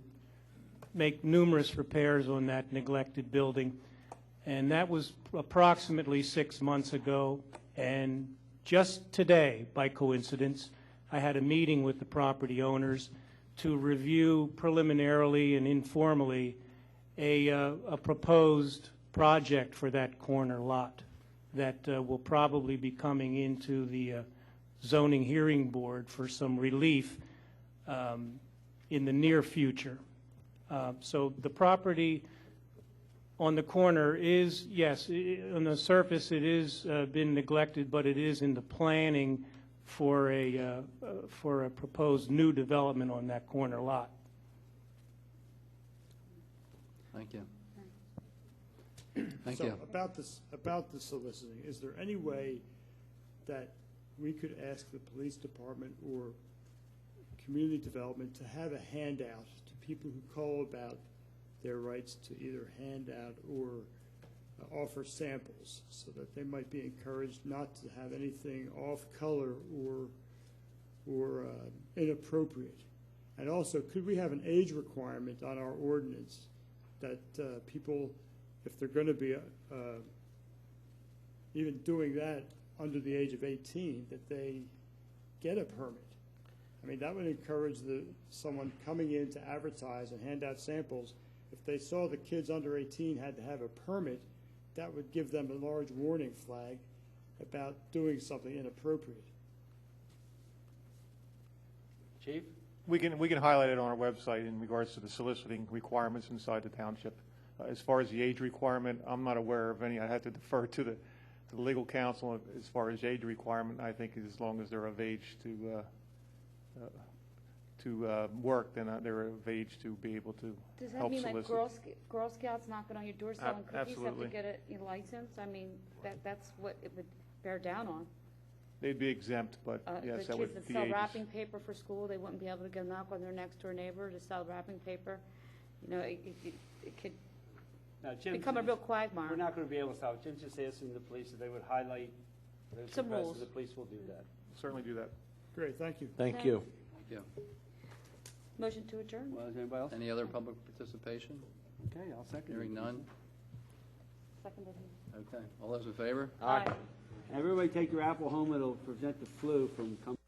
make numerous repairs on that neglected building. And that was approximately 6 months ago. And just today, by coincidence, I had a meeting with the property owners to review preliminarily and informally a proposed project for that corner lot that will probably be coming into the zoning hearing board for some relief in the near future. So the property on the corner is, yes, on the surface it is been neglected, but it is in the planning for a proposed new development on that corner lot. Thank you. Thank so you. about the soliciting, is there any way that we could ask the police department or community development to have a handout to people who call about their rights to either hand out or offer samples, so that they might be encouraged not to have anything off color or inappropriate? And also, could we have an age requirement on our ordinance that people, if they're going to be even doing that under the age of 18, that they get a permit? I mean, that would encourage someone coming in to advertise and hand out samples. If they saw the kids under 18 had to have a permit, that would give them a large warning flag. about doing something inappropriate. Chief? We can highlight it on our website in regards to the soliciting requirements inside the township. As far as the age requirement, I'm not aware of any. I had to defer to the legal counsel as far as age requirement. I think as long as they're of age to work, then they're of age to be able to Does that help mean solicit. like Girl Scouts knocking on your door selling cookies have absolutely. to get a license? I mean, that's what it would bear down on. They'd be exempt, but yes, The that kids would that be sell ages. wrapping paper for school, they wouldn't be able to go knock on their next door neighbor to sell wrapping paper. You know, it could Now, Jim, become a real quagmire. we're not going to be able to stop. Jim's just asking the police if they would highlight those Some requests, rules. and the police will do that. Certainly do that. Great, thank you. Thank you. Yeah. Motion to adjourn? Well, is anybody else? Any other public participation? Okay, I'll second. Hearing none? Seconded. Okay. All those in favor? Aye. Everybody take your apple home. It'll prevent the flu from coming.